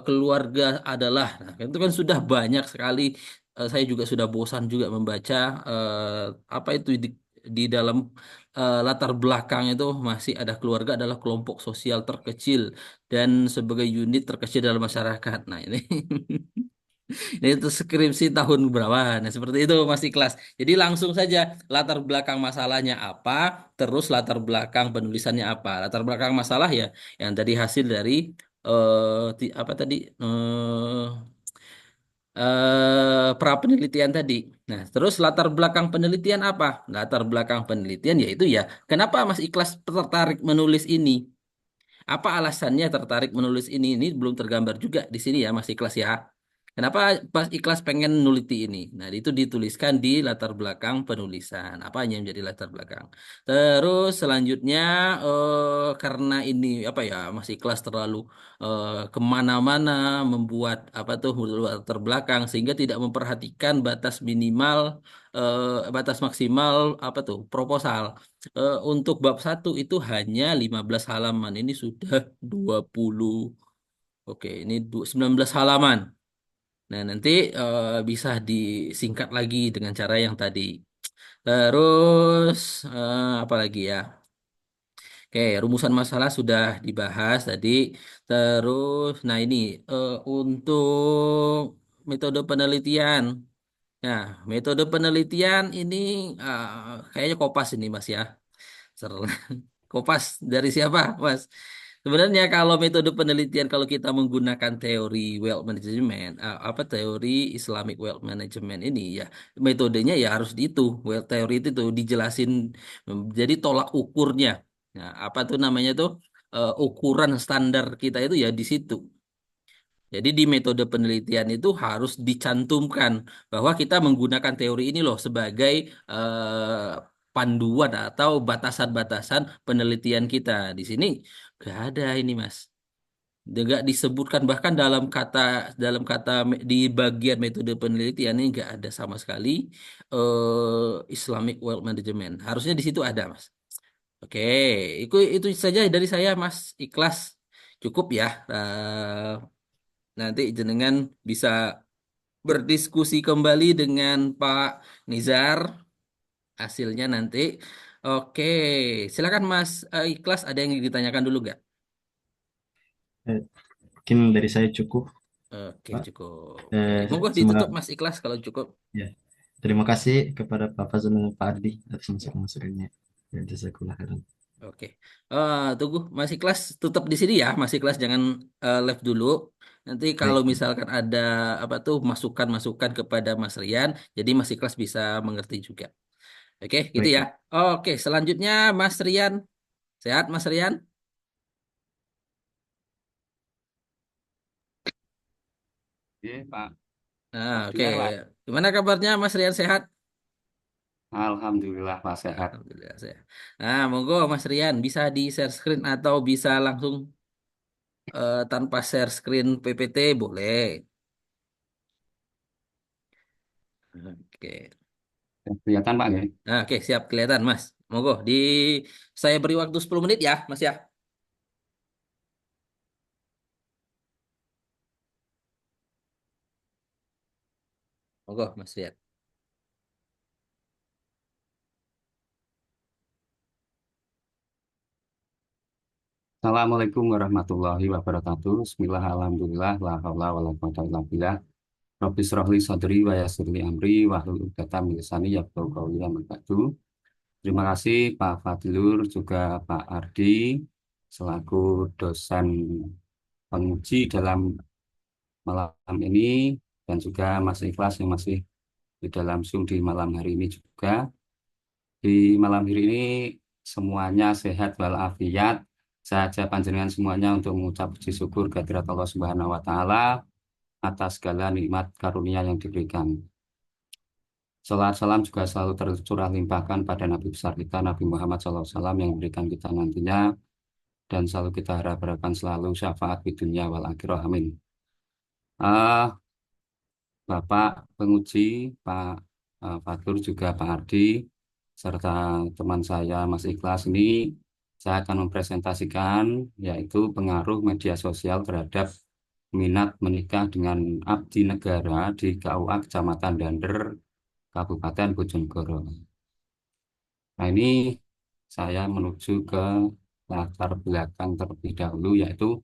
keluarga adalah. Nah, itu kan sudah banyak sekali. Saya juga sudah bosan juga membaca apa itu di dalam latar belakang itu masih ada keluarga adalah kelompok sosial terkecil dan sebagai unit terkecil dalam masyarakat. Nah, ini itu skripsi tahun berapa? Nah, seperti itu masih kelas. Jadi langsung saja latar belakang masalahnya apa, terus latar belakang penulisannya apa. Latar belakang masalah ya yang tadi hasil dari apa tadi pra penelitian tadi. Nah, terus latar belakang penelitian apa? Latar belakang penelitian yaitu ya kenapa Mas Ikhlas tertarik menulis ini? Apa alasannya tertarik menulis ini? Ini belum tergambar juga di sini ya, Mas Ikhlas ya. Kenapa Mas Ikhlas pengen nuliti ini? Nah, itu dituliskan di latar belakang penulisan. Apa yang menjadi latar belakang? Terus selanjutnya karena ini apa ya, Mas Ikhlas terlalu kemana-mana membuat apa tuh latar belakang sehingga tidak memperhatikan batas minimal, batas maksimal apa tuh proposal. Untuk bab satu itu hanya 15 halaman. Ini sudah 20. Oke, ini 19 halaman. Nah, nanti bisa disingkat lagi dengan cara yang tadi. Terus apa lagi ya? Oke, rumusan masalah sudah dibahas tadi. Terus, nah ini untuk metode penelitian. Nah, metode penelitian ini kayaknya kopas ini Mas ya. Seru. Kopas dari siapa, Mas? Sebenarnya kalau metode penelitian kalau kita menggunakan teori wealth management, apa teori Islamic wealth management ini ya metodenya ya harus di itu. Wealth teori itu tuh dijelasin jadi tolak ukurnya. Nah, apa tuh namanya tuh ukuran standar kita itu ya di situ. Jadi di metode penelitian itu harus dicantumkan bahwa kita menggunakan teori ini loh sebagai panduan atau batasan-batasan penelitian kita. Di sini gak ada ini Mas. Nggak disebutkan bahkan di bagian metode penelitian ini nggak ada sama sekali Islamic Wealth Management. Harusnya di situ ada Mas. Oke, itu saja dari saya Mas. Ikhlas cukup ya. Nanti jenengan bisa berdiskusi kembali dengan Pak Nizar hasilnya nanti. Oke, silakan Mas Ikhlas ada yang ditanyakan dulu nggak? Eh, Mungkin dari saya cukup, Oke, Pak. cukup. Oke, monggo Semoga ditutup Mas Ikhlas kalau cukup. ya. Terima kasih kepada Pak Fazlul dan Pak Ardi atas masukan-masukannya. Ya, jazakallah khairan. Oke, tunggu Mas Ikhlas tutup di sini ya, Mas Ikhlas jangan live dulu. Nanti kalau Baik, misalkan ada apa tuh masukan-masukan kepada Mas Rian, jadi Mas Ikhlas bisa mengerti juga. Oke, gitu baik, ya. Pak. Oke, selanjutnya Mas Rian. Sehat Mas Rian? Iya, Pak. Nah, Pak oke. dengar, Pak. Gimana kabarnya Mas Rian sehat? Alhamdulillah, Pak sehat. Alhamdulillah sehat. Nah, monggo Mas Rian bisa di share screen atau bisa langsung tanpa share screen PPT boleh. Oke. Kelihatan, Pak, ya? Nah, oke siap kelihatan Mas. Monggo saya beri waktu 10 menit ya, Mas ya. Monggo Mas Rian. Assalamualaikum warahmatullahi wabarakatuh. Bismillah, alhamdulillah, la haula wa la quwata illa billah. Rabbi shrah li sadri wa yassir li amri wa hlul 'uqdatam min lisani yafqahu qawli amma ba'du. Terima kasih Pak Fadlur juga Pak Ardi selaku dosen penguji dalam malam ini dan juga Mas Ikhlas yang masih di dalam Zoom di malam hari ini juga. Di malam hari ini semuanya sehat walafiat. Saya ajak panjenengan semuanya untuk mengucap puji syukur kehadirat Allah Subhanahu wa taala atas segala nikmat karunia yang diberikan. Salam salam juga selalu tercurah limpahkan pada Nabi besar kita Nabi Muhammad SAW yang memberikan kita nantinya dan selalu kita harapkan selalu syafaat di dunia wal akhirah amin. Ah, Bapak penguji, Pak Fatur juga Pak Ardi, serta teman saya Mas Ikhlas ini, saya akan mempresentasikan yaitu pengaruh media sosial terhadap minat menikah dengan abdi negara di KUA Kecamatan Dander, Kabupaten Bojonegoro. Nah ini saya menuju ke latar belakang terlebih dahulu, yaitu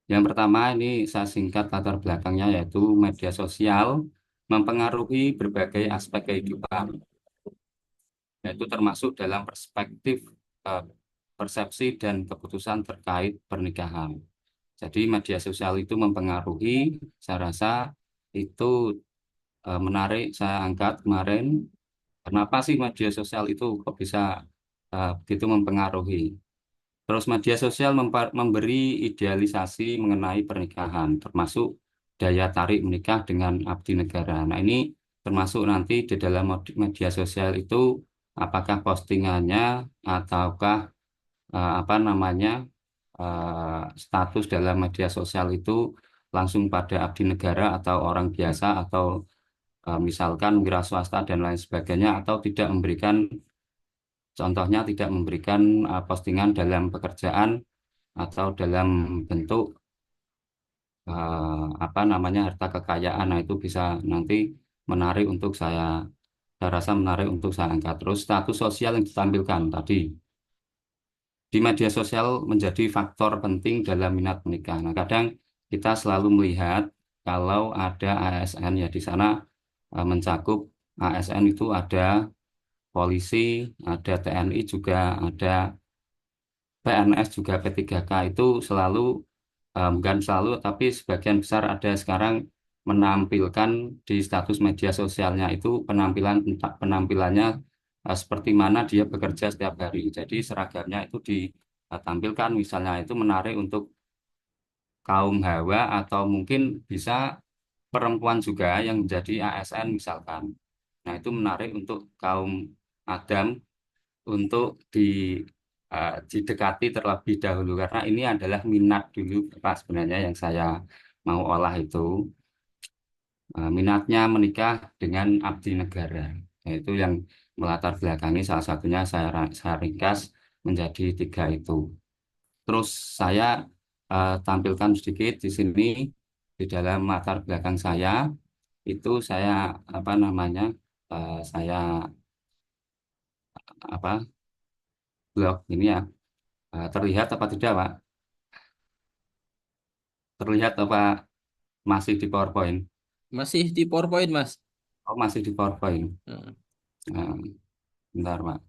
yang pertama ini saya singkat latar belakangnya, yaitu media sosial mempengaruhi berbagai aspek kehidupan, yaitu termasuk dalam perspektif eh, persepsi dan keputusan terkait pernikahan. Jadi media sosial itu mempengaruhi, saya rasa itu menarik saya angkat kemarin. Kenapa sih media sosial itu kok bisa begitu mempengaruhi? Terus media sosial memberi idealisasi mengenai pernikahan, termasuk daya tarik menikah dengan abdi negara. Nah, ini termasuk nanti di dalam media sosial itu apakah postingannya ataukah apa namanya status dalam media sosial itu langsung pada abdi negara atau orang biasa atau misalkan wira swasta dan lain sebagainya, atau tidak memberikan, contohnya tidak memberikan postingan dalam pekerjaan atau dalam bentuk apa namanya harta kekayaan. Nah itu bisa nanti menarik untuk saya rasa menarik untuk saya angkat. Terus status sosial yang ditampilkan tadi di media sosial menjadi faktor penting dalam minat menikah. Nah kadang kita selalu melihat kalau ada ASN ya di sana mencakup ASN itu ada polisi, ada TNI juga, ada PNS juga, P3K itu selalu bukan selalu tapi sebagian besar ada sekarang menampilkan di status media sosialnya itu penampilannya seperti mana dia bekerja setiap hari. Jadi seragamnya itu ditampilkan, misalnya itu menarik untuk kaum hawa atau mungkin bisa perempuan juga yang menjadi ASN misalkan. Nah, itu menarik untuk kaum Adam untuk didekati terlebih dahulu, karena ini adalah minat dulu Pak sebenarnya yang saya mau olah itu. Minatnya menikah dengan abdi negara, yaitu yang melatar belakangi salah satunya saya ringkas menjadi tiga itu. Terus saya tampilkan sedikit di sini di dalam latar belakang saya itu saya apa namanya saya apa blog ini ya. Terlihat apa tidak, Pak? Terlihat apa masih di PowerPoint? Masih di PowerPoint, Mas. Oh, masih di PowerPoint. Nah, Nah, bentar, Pak.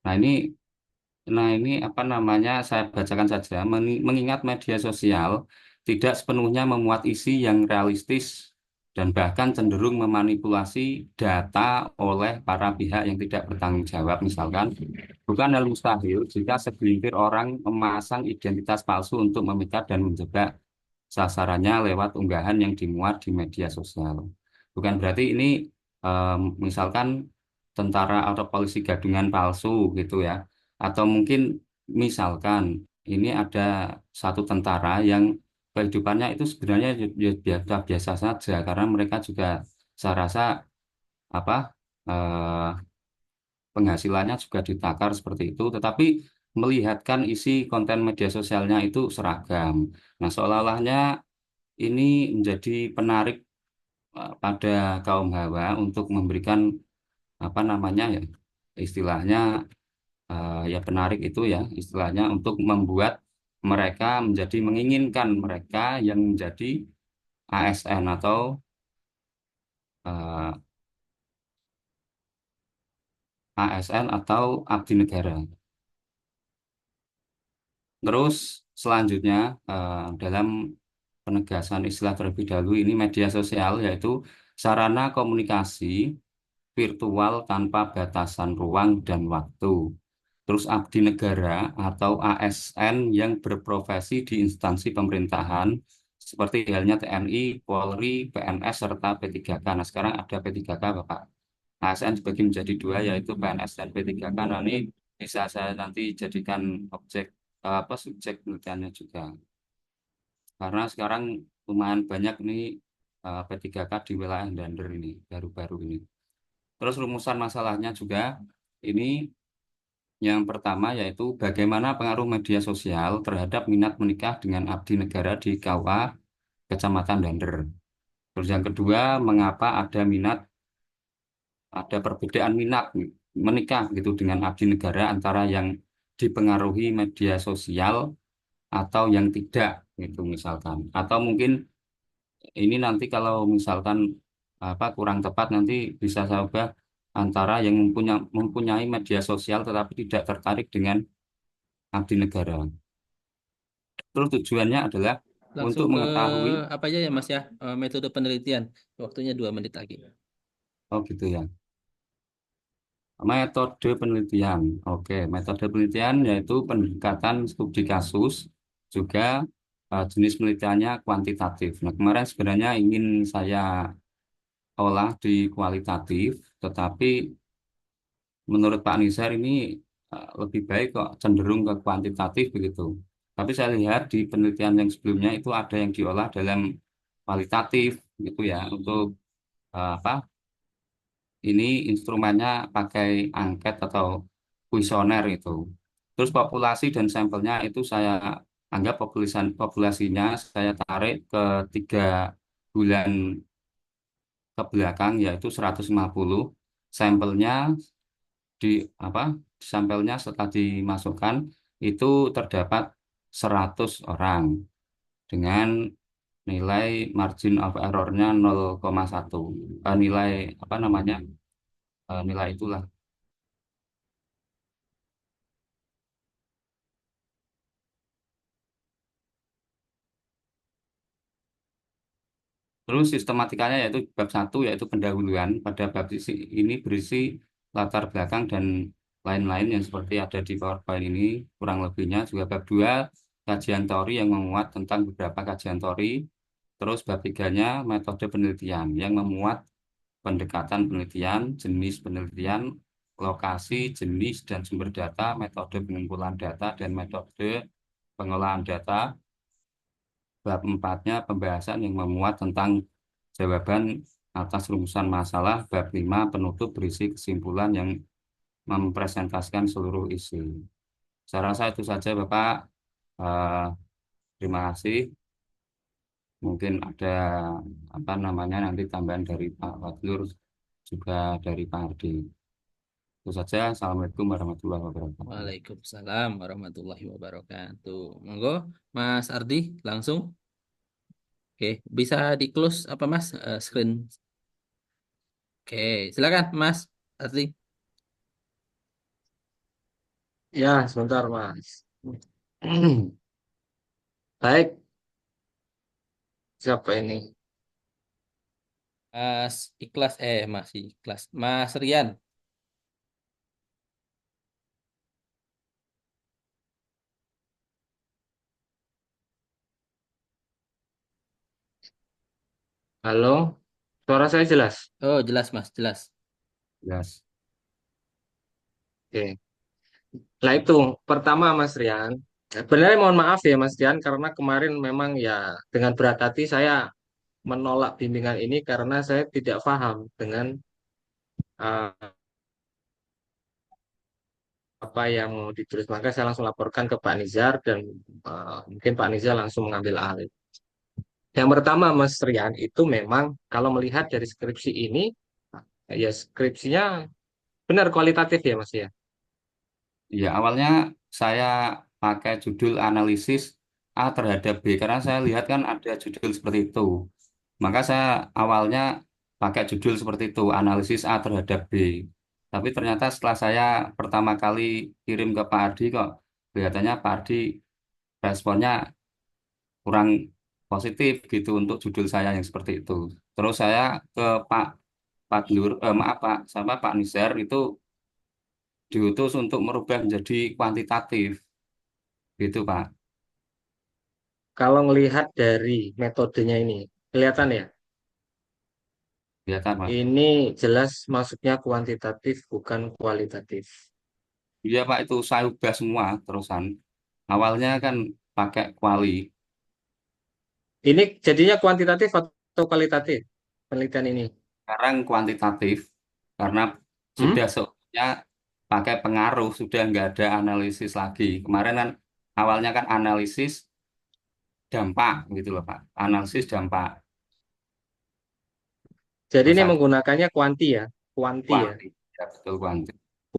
Nah ini apa namanya saya bacakan saja. Mengingat media sosial tidak sepenuhnya memuat isi yang realistis dan bahkan cenderung memanipulasi data oleh para pihak yang tidak bertanggung jawab. Misalkan, bukan hal mustahil jika segelintir orang memasang identitas palsu untuk memikat dan menjebak sasarannya lewat unggahan yang dimuat di media sosial. Bukan berarti ini misalkan tentara atau polisi gadungan palsu gitu ya. Atau mungkin misalkan ini ada satu tentara yang kehidupannya itu sebenarnya biasa-biasa saja, karena mereka juga saya rasa apa eh, penghasilannya juga ditakar seperti itu, tetapi melihatkan isi konten media sosialnya itu seragam. Nah, seolah-olahnya ini menjadi penarik pada kaum hawa untuk memberikan apa namanya ya istilahnya ya penarik itu ya istilahnya untuk membuat mereka menjadi menginginkan mereka yang menjadi ASN atau eh, ASN atau abdi negara. Terus selanjutnya dalam penegasan istilah terlebih dahulu ini media sosial yaitu sarana komunikasi virtual tanpa batasan ruang dan waktu. Terus abdi negara atau ASN yang berprofesi di instansi pemerintahan seperti halnya TNI, Polri, PNS, serta P3K. Nah, sekarang ada P3K, Bapak. ASN dibagi menjadi dua, yaitu PNS dan P3K. Nah, ini bisa saya nanti jadikan objek apa subjek penelitiannya juga. Karena sekarang lumayan banyak nih P3K di wilayah Dander ini baru-baru ini. Terus rumusan masalahnya juga ini yang pertama yaitu bagaimana pengaruh media sosial terhadap minat menikah dengan abdi negara di KUA Kecamatan Dander. Terus yang kedua, mengapa ada perbedaan minat menikah gitu dengan abdi negara antara yang dipengaruhi media sosial atau yang tidak gitu misalkan. Atau mungkin ini nanti kalau misalkan apa kurang tepat nanti bisa saya ubah antara yang mempunyai media sosial tetapi tidak tertarik dengan abdi negara. Terus tujuannya adalah Langsung untuk ke mengetahui, apa aja ya Mas ya, metode penelitian. Waktunya 2 menit lagi. oh gitu ya, metode penelitian. Oke, metode penelitian yaitu pendekatan studi kasus, juga jenis penelitiannya kuantitatif. Nah, kemarin sebenarnya ingin saya olah di kualitatif, tetapi menurut Pak Nizar ini lebih baik kok cenderung ke kuantitatif begitu. Tapi saya lihat di penelitian yang sebelumnya itu ada yang diolah dalam kualitatif gitu ya untuk apa ini instrumennya pakai angket atau kuesioner itu. Terus populasi dan sampelnya itu saya anggap populasinya saya tarik ke 3 bulan ke belakang yaitu 150. Sampelnya di apa sampelnya setelah dimasukkan itu terdapat 100 orang dengan nilai margin of error-nya 0,1. Nilai apa namanya? Nilai itulah. Terus sistematikanya yaitu bab 1 yaitu pendahuluan. Pada bab ini berisi latar belakang dan lain-lain yang seperti ada di PowerPoint ini kurang lebihnya. Juga bab 2 kajian teori yang memuat tentang beberapa kajian teori. Terus bab 3-nya metode penelitian yang memuat pendekatan penelitian, jenis penelitian, lokasi, jenis dan sumber data, metode pengumpulan data dan metode pengolahan data. Bab 4-nya pembahasan yang memuat tentang jawaban atas rumusan masalah. Bab 5 penutup berisi kesimpulan yang mempresentasikan seluruh isi. Saya rasa itu saja Bapak. Eh, Terima kasih. Mungkin ada apa namanya nanti tambahan dari Pak Fadlur juga dari Pak Ardi. Itu saja. Assalamualaikum warahmatullahi wabarakatuh. Waalaikumsalam warahmatullahi wabarakatuh. Monggo, Mas Ardi, langsung. Oke, bisa di close apa Mas screen? Oke, silakan Mas Ardi. Ya, sebentar, Mas. Baik, siapa ini? Mas Ikhlas, masih Ikhlas. Mas Rian. Halo, suara saya jelas? Oh, jelas Mas, jelas. Yes. Oke. Nah itu, pertama Mas Rian. Sebenarnya mohon maaf ya Mas Rian, karena kemarin memang ya dengan berat hati saya menolak bimbingan ini karena saya tidak paham dengan uh, apa yang mau ditulis. Maka saya langsung laporkan ke Pak Nizar dan mungkin Pak Nizar langsung mengambil alih. Yang pertama Mas Rian itu memang kalau melihat dari skripsi ini, ya skripsinya benar kualitatif ya Mas ya. Ya, awalnya saya pakai judul analisis A terhadap B karena saya lihat kan ada judul seperti itu. Maka saya awalnya pakai judul seperti itu, analisis A terhadap B. Tapi ternyata setelah saya pertama kali kirim ke Pak Ardi kok kelihatannya Pak Ardi responnya kurang positif gitu untuk judul saya yang seperti itu. Terus saya ke Pak Pak Nur, maaf Pak, sama Pak Nizar itu diutus untuk merubah menjadi kuantitatif, gitu Pak. Kalau melihat dari metodenya ini, kelihatan ya, Kelihatan Pak. ini jelas masuknya kuantitatif bukan kualitatif. Iya Pak, itu saya ubah semua terusan. Awalnya kan pakai kuali, Ini jadinya kuantitatif atau kualitatif penelitian ini? sekarang kuantitatif karena Hmm? sudah semuanya pakai pengaruh, sudah nggak ada analisis lagi. Kemarin kan awalnya kan analisis dampak gitu loh Pak, analisis dampak Jadi ini masa menggunakannya kuanti ya, kuanti, ya betul kuanti,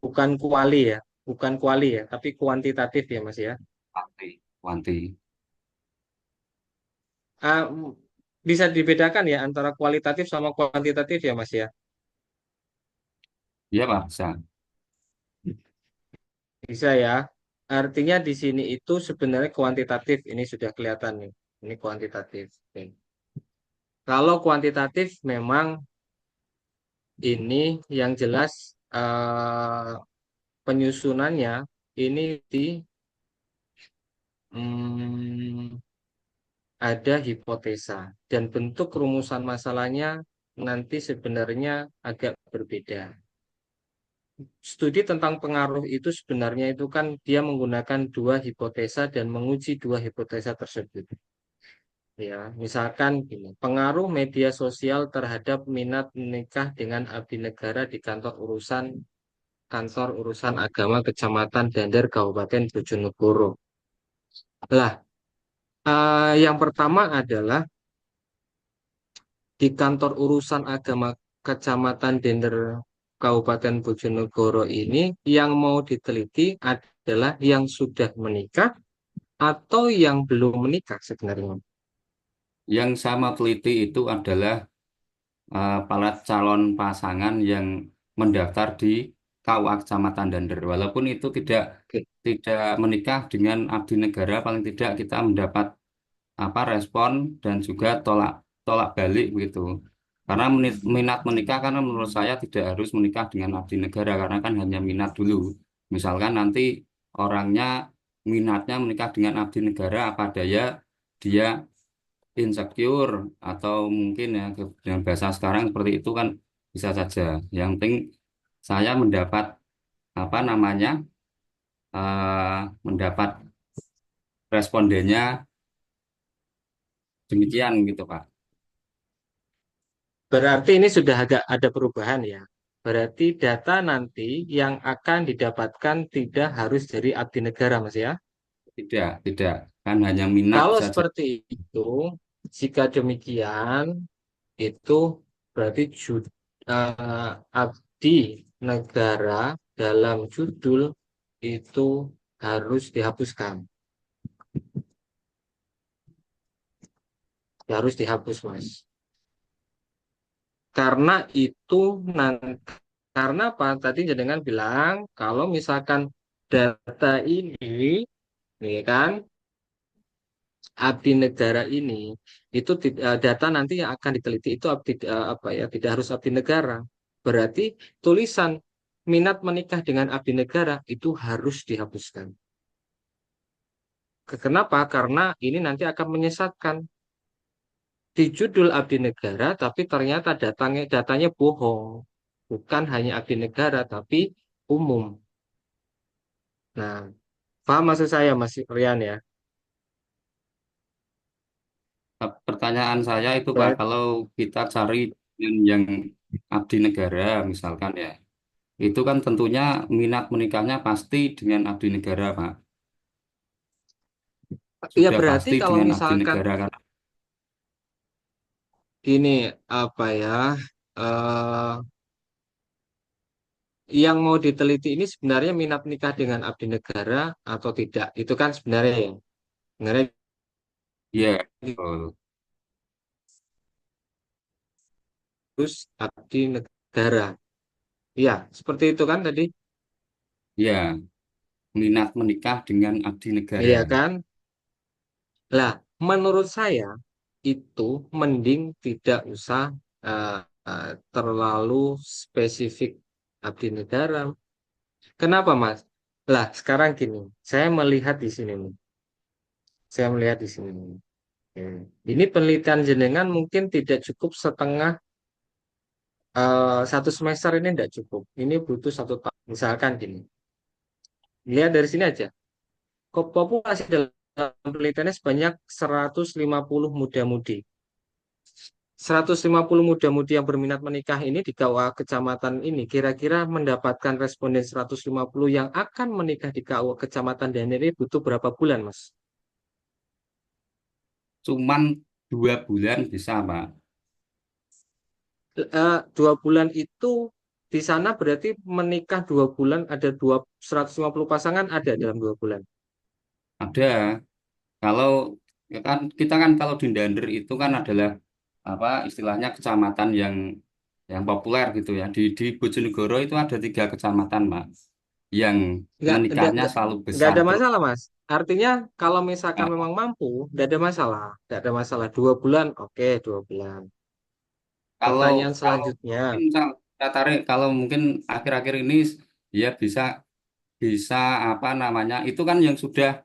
bukan kuali ya, bukan kuali ya, tapi kuantitatif ya Mas ya. kuanti, kuanti. Ah, bisa dibedakan ya antara kualitatif sama kuantitatif ya Mas ya. Iya Pak, bisa. Bisa ya. Artinya di sini itu sebenarnya kuantitatif. Ini sudah kelihatan nih. Ini kuantitatif. Oke. Kalau kuantitatif memang ini yang jelas penyusunannya ini hmm, ada hipotesa dan bentuk rumusan masalahnya nanti sebenarnya agak berbeda. Studi tentang pengaruh itu sebenarnya itu kan dia menggunakan dua hipotesa dan menguji dua hipotesa tersebut. Ya, misalkan gini, pengaruh media sosial terhadap minat menikah dengan abdi negara di kantor urusan agama Kecamatan Dander Kabupaten Bojonegoro. Lah, yang pertama adalah di kantor urusan agama Kecamatan Dander Kabupaten Bojonegoro ini yang mau diteliti adalah yang sudah menikah atau yang belum menikah sebenarnya. Yang sama teliti itu adalah para calon pasangan yang mendaftar di KUA Kecamatan Dander. Walaupun itu tidak Oke. tidak menikah dengan abdi negara, paling tidak kita mendapat apa respon dan juga tolak tolak balik begitu. Karena minat menikah karena menurut saya tidak harus menikah dengan abdi negara karena kan hanya minat dulu. Misalkan nanti orangnya minatnya menikah dengan abdi negara apa daya dia insecure atau mungkin ya dengan bahasa sekarang seperti itu kan bisa saja. Yang penting saya mendapat apa namanya mendapat respondennya demikian gitu Pak. Berarti ini sudah agak ada perubahan ya. Berarti data nanti yang akan didapatkan tidak harus dari abdi negara, Mas ya. Tidak, tidak. Kan hanya minat Kalau saja. seperti itu, jika demikian, itu berarti abdi negara dalam judul itu harus dihapuskan. Harus dihapus, Mas. Karena itu nanti, karena apa? Tadi jenengan bilang kalau misalkan data ini, ya kan, abdi negara ini itu data nanti yang akan diteliti itu apa ya? Tidak harus abdi negara. Berarti tulisan minat menikah dengan abdi negara itu harus dihapuskan. Kenapa? Karena ini nanti akan menyesatkan di judul abdi negara, tapi ternyata datanya bohong. Bukan hanya abdi negara, tapi umum. Nah, paham maksud saya, Mas Rian ya? Pertanyaan saya itu Pak, Berarti, kalau kita cari yang abdi negara misalkan ya, itu kan tentunya minat menikahnya pasti dengan abdi negara Pak. ya Sudah berarti pasti kalau dengan abdi misalkan negara karena ini apa ya, eh, yang mau diteliti ini sebenarnya minat menikah dengan abdi negara atau tidak? Itu kan sebenarnya ya, sebenarnya ya, betul. harus abdi negara. Ya, seperti itu kan tadi. Ya, minat menikah dengan abdi negara. Iya kan? Lah, menurut saya itu mending tidak usah eh, terlalu spesifik abdi negara. Kenapa, Mas? Lah, sekarang gini, saya melihat di sini nih. Saya melihat di sini nih. Oke. Ini penelitian jenengan mungkin tidak cukup setengah satu semester ini tidak cukup. Ini butuh 1 tahun. Misalkan gini, lihat dari sini aja. populasi dalam penelitiannya sebanyak 150 muda-mudi. 150 muda-mudi yang berminat menikah ini di KUA kecamatan ini kira-kira mendapatkan responden 150 yang akan menikah di KUA kecamatan dan ini butuh berapa bulan, Mas? Cuman 2 bulan bisa, Pak. 2 bulan itu di sana berarti menikah 2 bulan ada 150 pasangan ada dalam 2 bulan. Ada. Kalau ya kan kita kan kalau di Dander itu kan adalah apa istilahnya kecamatan yang populer gitu ya. Di Bojonegoro itu ada 3 kecamatan, Pak, yang Nggak, nggak, menikahnya nggak, selalu nggak besar ada terus. masalah, Mas. Artinya kalau misalkan Nah, memang mampu, nggak ada masalah. Nggak ada masalah. 2 bulan, oke, 2 bulan. kalau Pertanyaan kalau selanjutnya. mungkin misal saya tarik kalau mungkin akhir-akhir ini ya bisa bisa apa namanya itu kan yang sudah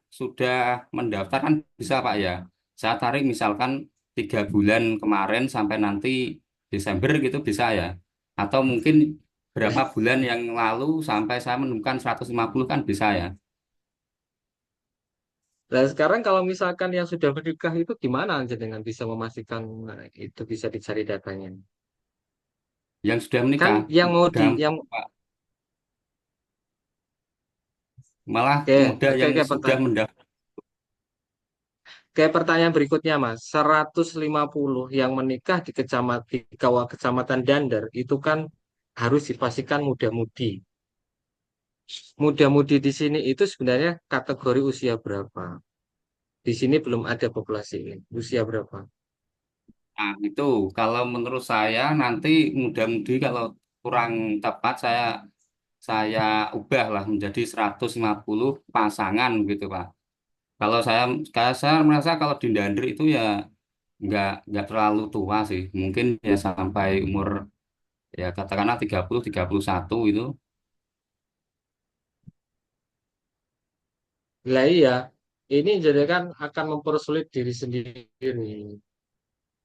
mendaftar kan bisa Pak ya. Saya tarik misalkan 3 bulan kemarin sampai nanti Desember gitu bisa ya. Atau mungkin berapa bulan yang lalu sampai saya menemukan 150 kan bisa ya. Nah, sekarang kalau misalkan yang sudah menikah itu gimana dengan bisa memastikan itu bisa dicari datanya? Yang sudah Kan menikah yang mau di gampang yang Pak. Malah oke, mudah oke, yang oke, sudah mendaftar. kayak pertanyaan berikutnya, Mas. 150 yang menikah di kawah kecamatan Dander itu kan harus dipastikan muda-mudi. Muda-mudi di sini itu sebenarnya kategori usia berapa? Di sini belum ada populasi ini. Usia berapa? Nah, itu kalau menurut saya nanti mudah-mudi kalau kurang tepat saya ubah lah menjadi 150 pasangan gitu Pak. Kalau saya merasa kalau di Dandri itu ya nggak terlalu tua sih. Mungkin ya sampai umur ya katakanlah 30 31 itu. Lah iya, ini jadi kan akan mempersulit diri sendiri.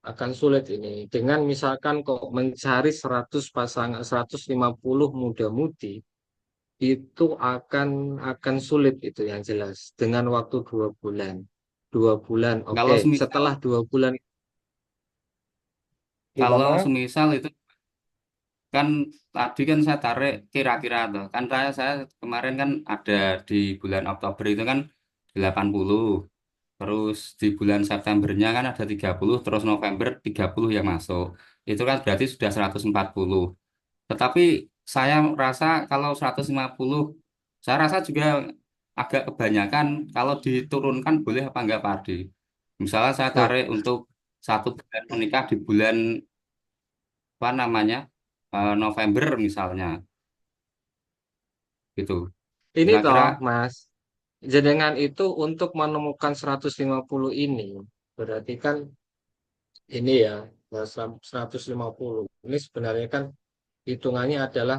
Akan sulit ini. Dengan misalkan kok mencari 100 pasangan, 150 muda-mudi, itu akan sulit itu yang jelas. Dengan waktu 2 bulan. 2 bulan, oke. Kalau semisal Setelah 2 bulan, kalau gimana? semisal itu kan tadi kan saya tarik kira-kira tuh. Kan saya kemarin kan ada di bulan Oktober itu kan 80. Terus di bulan Septembernya kan ada 30, terus November 30 yang masuk. Itu kan berarti sudah 140. Tetapi saya rasa kalau 150, saya rasa juga agak kebanyakan kalau diturunkan boleh apa enggak Pak Ardi? Misalnya saya Nah, tarik untuk 1 bulan menikah di bulan apa namanya November misalnya, gitu. ini Kira-kira toh, Mas. Jenengan itu untuk menemukan 150 ini, berarti kan ini ya, 150. Ini sebenarnya kan hitungannya adalah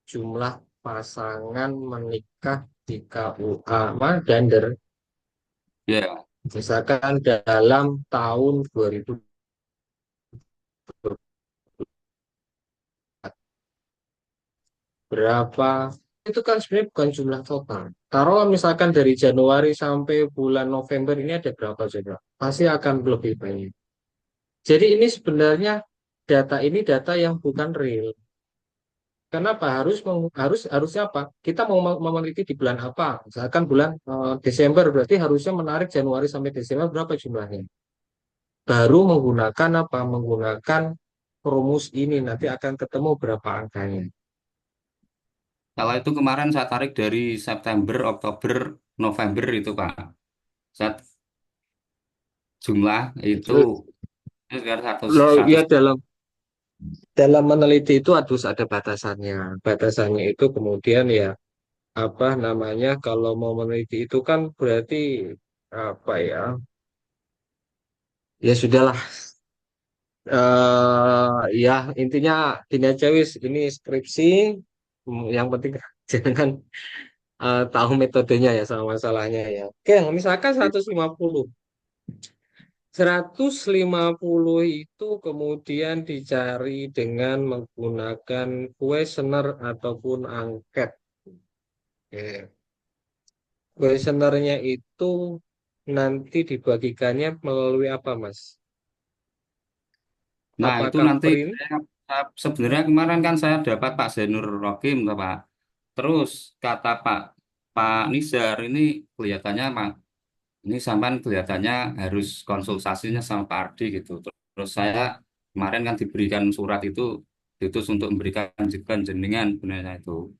jumlah pasangan menikah di KUA Dander, ya misalkan dalam tahun 2024 berapa, itu kan sebenarnya bukan jumlah total. Taruhlah misalkan dari Januari sampai bulan November ini ada berapa coba? Pasti akan lebih banyak. Jadi ini sebenarnya data ini data yang bukan real. Kenapa harusnya apa? Kita mau meneliti di bulan apa? Misalkan bulan Desember berarti harusnya menarik Januari sampai Desember berapa jumlahnya? Baru menggunakan apa? Menggunakan rumus ini nanti akan ketemu berapa angkanya. kalau itu kemarin saya tarik dari September, Oktober, November itu Pak. Saya jumlah itu sekitar Ya 100. dalam dalam meneliti itu harus ada batasannya. Batasannya itu kemudian ya apa namanya kalau mau meneliti itu kan berarti apa ya? Ya sudahlah. Ya intinya gini aja wis ini skripsi. Yang penting jangan tahu metodenya ya sama masalahnya ya. Oke, misalkan 150 itu kemudian dicari dengan menggunakan kuesioner ataupun angket. Oke. Kuesionernya itu nanti dibagikannya melalui apa, Mas? Nah, itu Apakah nanti print? sebenarnya kemarin kan saya dapat Pak Zainur Rokim, toh, Pak. Terus kata Pak Nizar ini kelihatannya ini sampean kelihatannya harus konsultasinya sama Pak Ardi gitu. Terus saya kemarin kan diberikan surat itu untuk memberikan jenengan sebenarnya itu.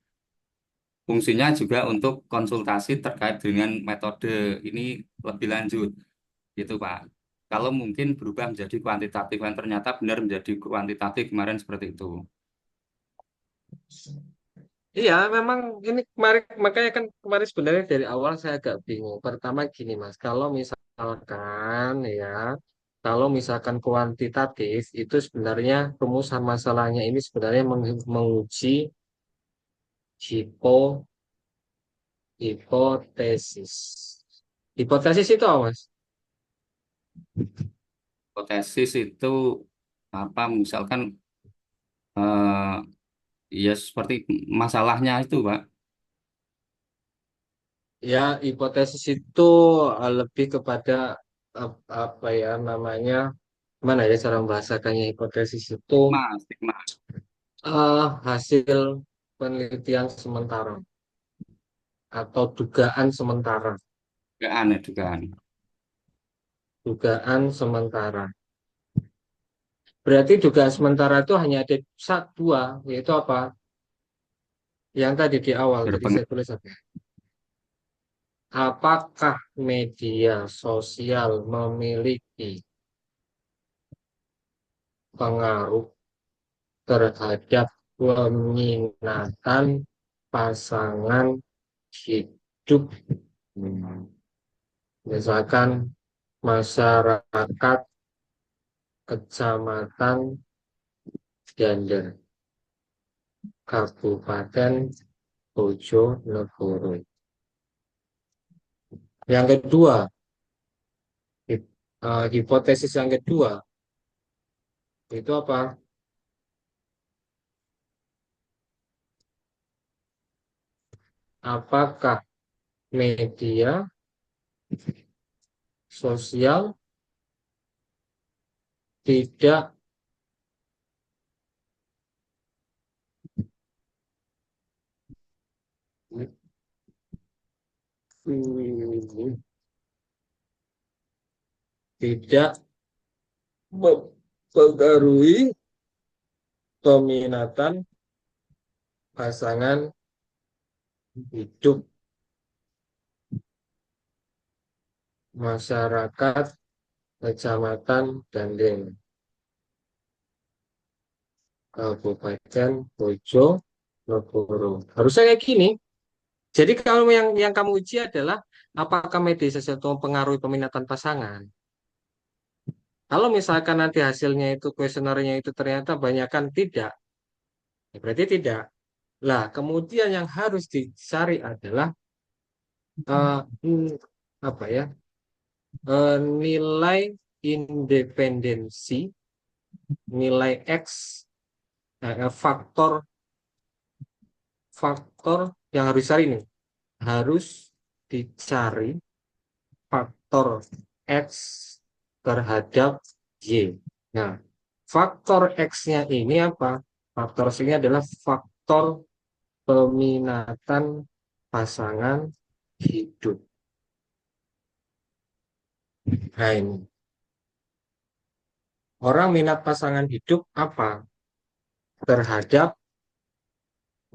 Fungsinya juga untuk konsultasi terkait dengan metode ini lebih lanjut gitu Pak. Kalau mungkin berubah menjadi kuantitatif kan ternyata benar menjadi kuantitatif kemarin seperti itu. Iya, memang ini kemarin makanya kan kemarin sebenarnya dari awal saya agak bingung. Pertama gini, Mas, kalau misalkan kuantitatif itu sebenarnya rumusan masalahnya ini sebenarnya menguji hipo hipotesis. Hipotesis itu apa, Mas? Hipotesis itu apa misalkan eh, ya seperti masalahnya itu Pak. Ya, hipotesis itu lebih kepada apa ya namanya? Mana ya cara membahasakannya hipotesis itu Stigma. hasil penelitian sementara atau dugaan sementara. Dugaan. Dugaan sementara. Berarti dugaan sementara itu hanya ada dua, yaitu apa? Yang tadi di awal, tadi Berpeng saya tulis apa? Apakah media sosial memiliki pengaruh terhadap peminatan pasangan hidup? Misalkan masyarakat kecamatan Ganda, Kabupaten Bojonegoro. Yang kedua, hipotesis yang kedua itu apa? Apakah media sosial tidak hmm, tidak mempengaruhi peminatan pasangan hidup masyarakat Kecamatan Dandeng, Kabupaten Bojonegoro. Harusnya kayak gini. Jadi kalau yang kamu uji adalah apakah media sosial itu mempengaruhi peminatan pasangan. Kalau misalkan nanti hasilnya itu kuesionernya itu ternyata banyak kan tidak, ya berarti tidak. Lah, kemudian yang harus dicari adalah eh, hmm, apa ya? Nilai independensi, nilai X, faktor faktor yang harus dicari nih. Harus dicari faktor X terhadap Y. Nah, faktor X-nya ini apa? Faktor X-nya adalah faktor peminatan pasangan hidup. Nah, ini. Orang minat pasangan hidup apa? Terhadap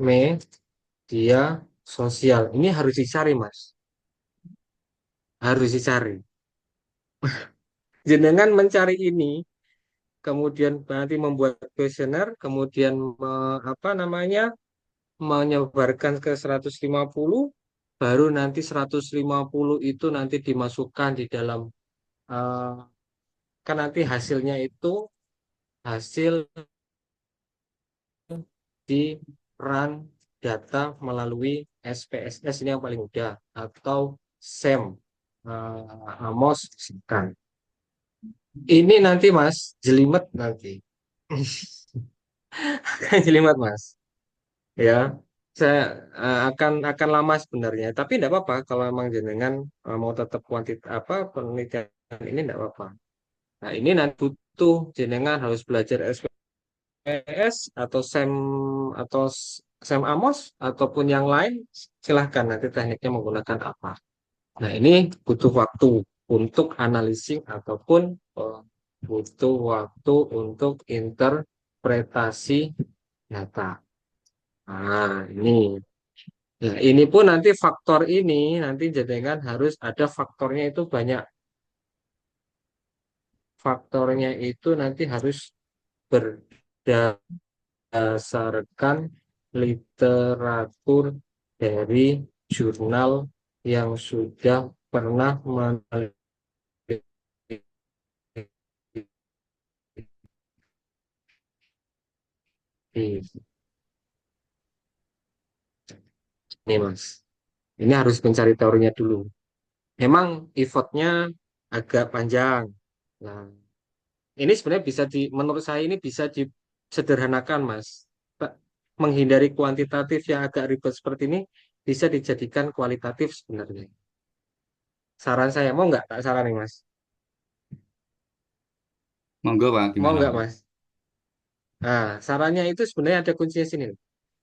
media sosial. Ini harus dicari, Mas. Harus dicari. Jenengan mencari ini, kemudian nanti membuat kuesioner, kemudian apa namanya? Menyebarkan ke 150, baru nanti 150 itu nanti dimasukkan di dalam eh, kan nanti hasilnya itu hasil di run data melalui SPSS ini yang paling mudah atau SEM Amos kan. Ini nanti Mas jelimet nanti. Jelimet Mas. Ya. saya akan lama sebenarnya, tapi tidak apa-apa kalau memang jenengan mau tetap apa penelitian ini tidak apa-apa. Nah, ini nanti butuh jenengan harus belajar SPS atau SEM Amos ataupun yang lain, silahkan nanti tekniknya menggunakan apa. Nah, ini butuh waktu untuk analisis ataupun butuh waktu untuk interpretasi data. Nah, ini. Nah, ini pun nanti faktor ini nanti jenengan harus ada faktornya itu banyak. Faktornya itu nanti harus berdasarkan literatur dari jurnal yang sudah pernah meneliti. Nih Mas, ini harus mencari teorinya dulu. Memang effortnya agak panjang. Nah, ini sebenarnya menurut saya ini bisa disederhanakan, Mas. Menghindari kuantitatif yang agak ribet seperti ini bisa dijadikan kualitatif sebenarnya. Saran saya, mau nggak tak saran nih, Mas? Monggo Pak, Mau gimana nggak, Pak? Mas? Nah, sarannya itu sebenarnya ada kuncinya sini.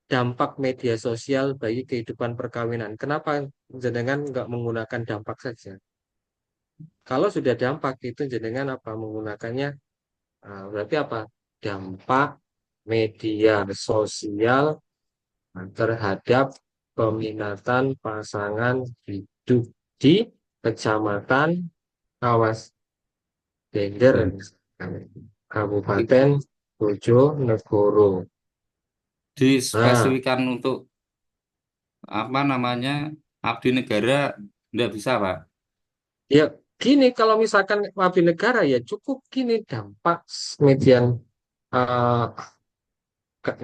Dampak media sosial bagi kehidupan perkawinan. Kenapa jenengan nggak menggunakan dampak saja? Kalau sudah dampak itu jenengan apa menggunakannya? Berarti apa? Dampak media sosial terhadap peminatan pasangan hidup di kecamatan, awas, Dender, Dan itu Kabupaten Bojonegoro. Nah, dispesifikan untuk apa namanya abdi negara nggak bisa Pak. ya gini kalau misalkan abdi negara ya cukup gini dampak median uh,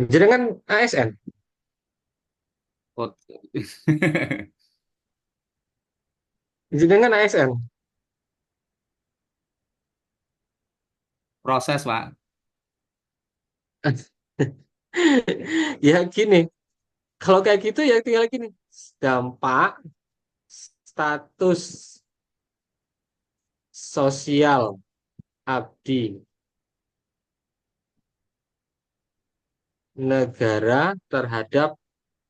jenengan ASN, Oh. jenengan ASN. Proses Pak. Ya gini, kalau kayak gitu ya tinggal gini. Dampak status sosial abdi negara terhadap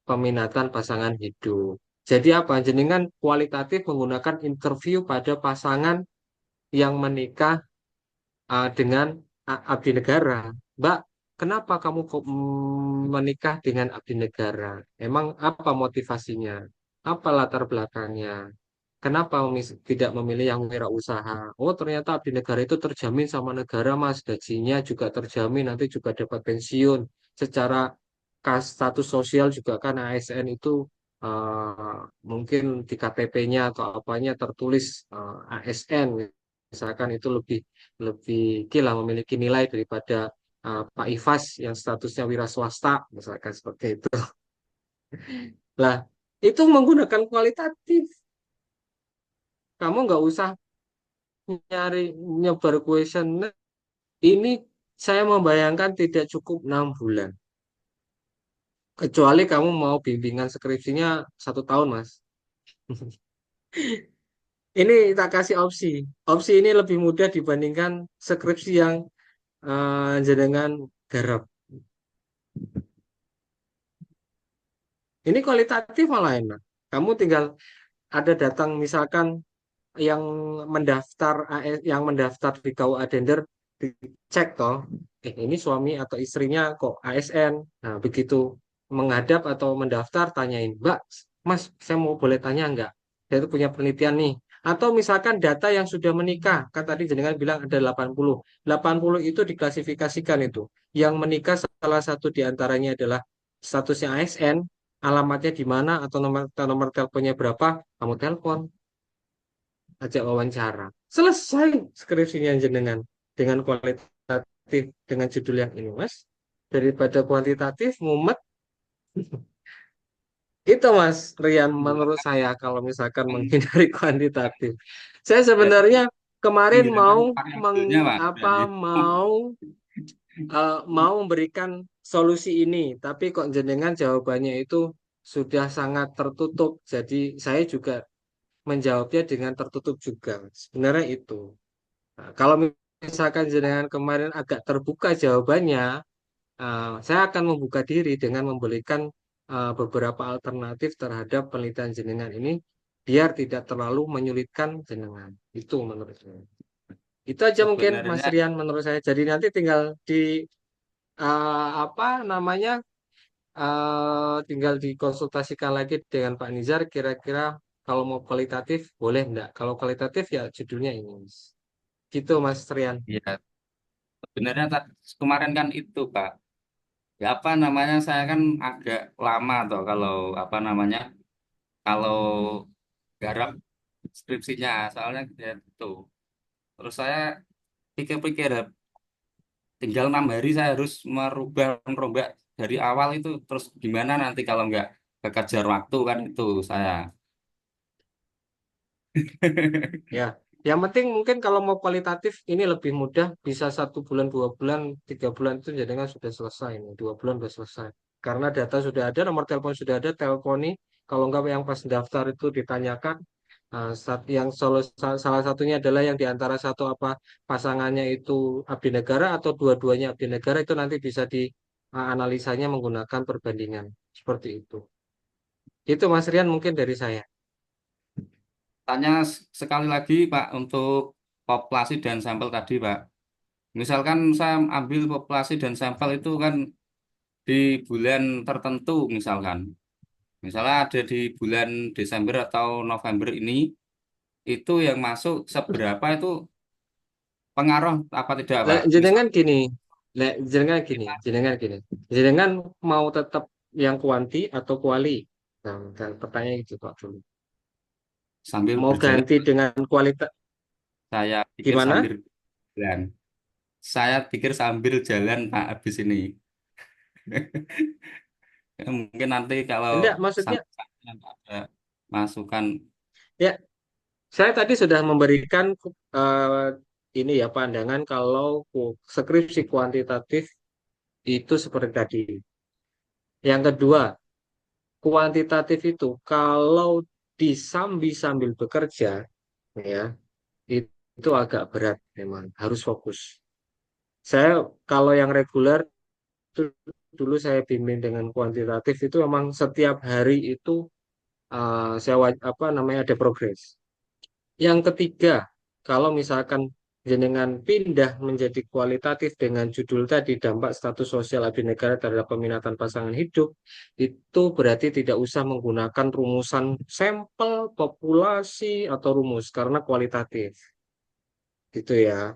peminatan pasangan hidup. Jadi apa? Jenengan kualitatif menggunakan interview pada pasangan yang menikah dengan abdi negara. Mbak, kenapa kamu kok menikah dengan abdi negara? Emang apa motivasinya? Apa latar belakangnya? Kenapa tidak memilih yang wirausaha? Oh, ternyata abdi negara itu terjamin sama negara, Mas. Gajinya juga terjamin, nanti juga dapat pensiun. Secara status sosial juga kan ASN itu mungkin di KTP-nya atau apanya tertulis ASN. Misalkan itu lebih lebih gila memiliki nilai daripada Pak Ifas yang statusnya wira swasta, misalkan seperti itu. Lah, itu menggunakan kualitatif. Kamu nggak usah nyari nyebar kuesioner. Ini saya membayangkan tidak cukup 6 bulan. Kecuali kamu mau bimbingan skripsinya 1 tahun, Mas. Ini tak kasih opsi. Opsi ini lebih mudah dibandingkan skripsi yang jenengan garap. Ini kualitatif malah enak. Kamu tinggal ada datang misalkan yang yang mendaftar di KUA Dender dicek toh, ini suami atau istrinya kok ASN. Nah, begitu menghadap atau mendaftar tanyain, Mbak, Mas, saya mau boleh tanya nggak? Saya itu punya penelitian nih. Atau misalkan data yang sudah menikah, kan tadi jenengan bilang ada 80. 80 itu diklasifikasikan itu. Yang menikah salah satu diantaranya adalah statusnya ASN, alamatnya di mana atau nomor teleponnya berapa, kamu telepon ajak wawancara. Selesai skripsinya jenengan dengan kualitatif dengan judul yang ini, Mas. Daripada kuantitatif, mumet. Itu Mas Rian menurut saya kalau misalkan menghindari kuantitatif. Saya Jadi sebenarnya kemarin menggunakan mau variabelnya Pak. Berarti. mau memberikan solusi ini, tapi kok jenengan jawabannya itu sudah sangat tertutup. Jadi saya juga menjawabnya dengan tertutup juga. Sebenarnya itu. Nah, kalau misalkan jenengan kemarin agak terbuka jawabannya, saya akan membuka diri dengan memberikan beberapa alternatif terhadap penelitian jenengan ini biar tidak terlalu menyulitkan jenengan. Itu menurut saya. Itu aja mungkin Mas Sebenarnya Rian menurut saya. Jadi nanti tinggal di apa namanya tinggal dikonsultasikan lagi dengan Pak Nizar kira-kira kalau mau kualitatif boleh enggak? Kalau kualitatif ya judulnya ini. Gitu Mas Rian. ya sebenarnya kemarin kan itu Pak. Ya apa namanya saya kan agak lama toh kalau apa namanya kalau garap skripsinya soalnya ya itu. Terus saya pikir-pikir tinggal 6 hari saya harus merombak dari awal itu terus gimana nanti kalau nggak kekejar waktu kan itu saya. Ya, yang penting mungkin kalau mau kualitatif ini lebih mudah, bisa 1 bulan, 2 bulan, 3 bulan itu jadinya sudah selesai ini, 2 bulan sudah selesai. Karena data sudah ada, nomor telepon sudah ada, teleponi. Kalau enggak yang pas daftar itu ditanyakan, yang salah satunya adalah yang di antara satu apa pasangannya itu abdi negara atau dua-duanya abdi negara itu nanti bisa dianalisanya menggunakan perbandingan seperti itu. Itu Mas Rian mungkin dari saya. Tanya sekali lagi Pak untuk populasi dan sampel tadi Pak. Misalkan saya ambil populasi dan sampel itu kan di bulan tertentu misalkan. Misalnya ada di bulan Desember atau November ini, itu yang masuk seberapa itu pengaruh apa tidak Lah, Pak? Misal jenengan gini, lah, jenengan gini, kita jenengan gini. Jenengan mau tetap yang kuanti atau kuali? Nah, pertanyaan itu Pak dulu. sambil Mau berjalan, ganti dengan kualitas saya pikir gimana? sambil jalan. Saya pikir sambil jalan Pak habis ini. Ya, mungkin nanti kalau Enggak, maksudnya sampai ada masukan ya saya tadi sudah memberikan eh, ini ya pandangan kalau skripsi kuantitatif itu seperti tadi. Yang kedua, kuantitatif itu kalau disambi sambil bekerja ya itu agak berat memang harus fokus. Saya kalau yang reguler itu dulu saya bimbing dengan kuantitatif itu memang setiap hari itu apa namanya ada progres. Yang ketiga, kalau misalkan jenengan pindah menjadi kualitatif dengan judul tadi dampak status sosial abdi negara terhadap peminatan pasangan hidup, itu berarti tidak usah menggunakan rumusan sampel, populasi atau rumus karena kualitatif. Gitu ya.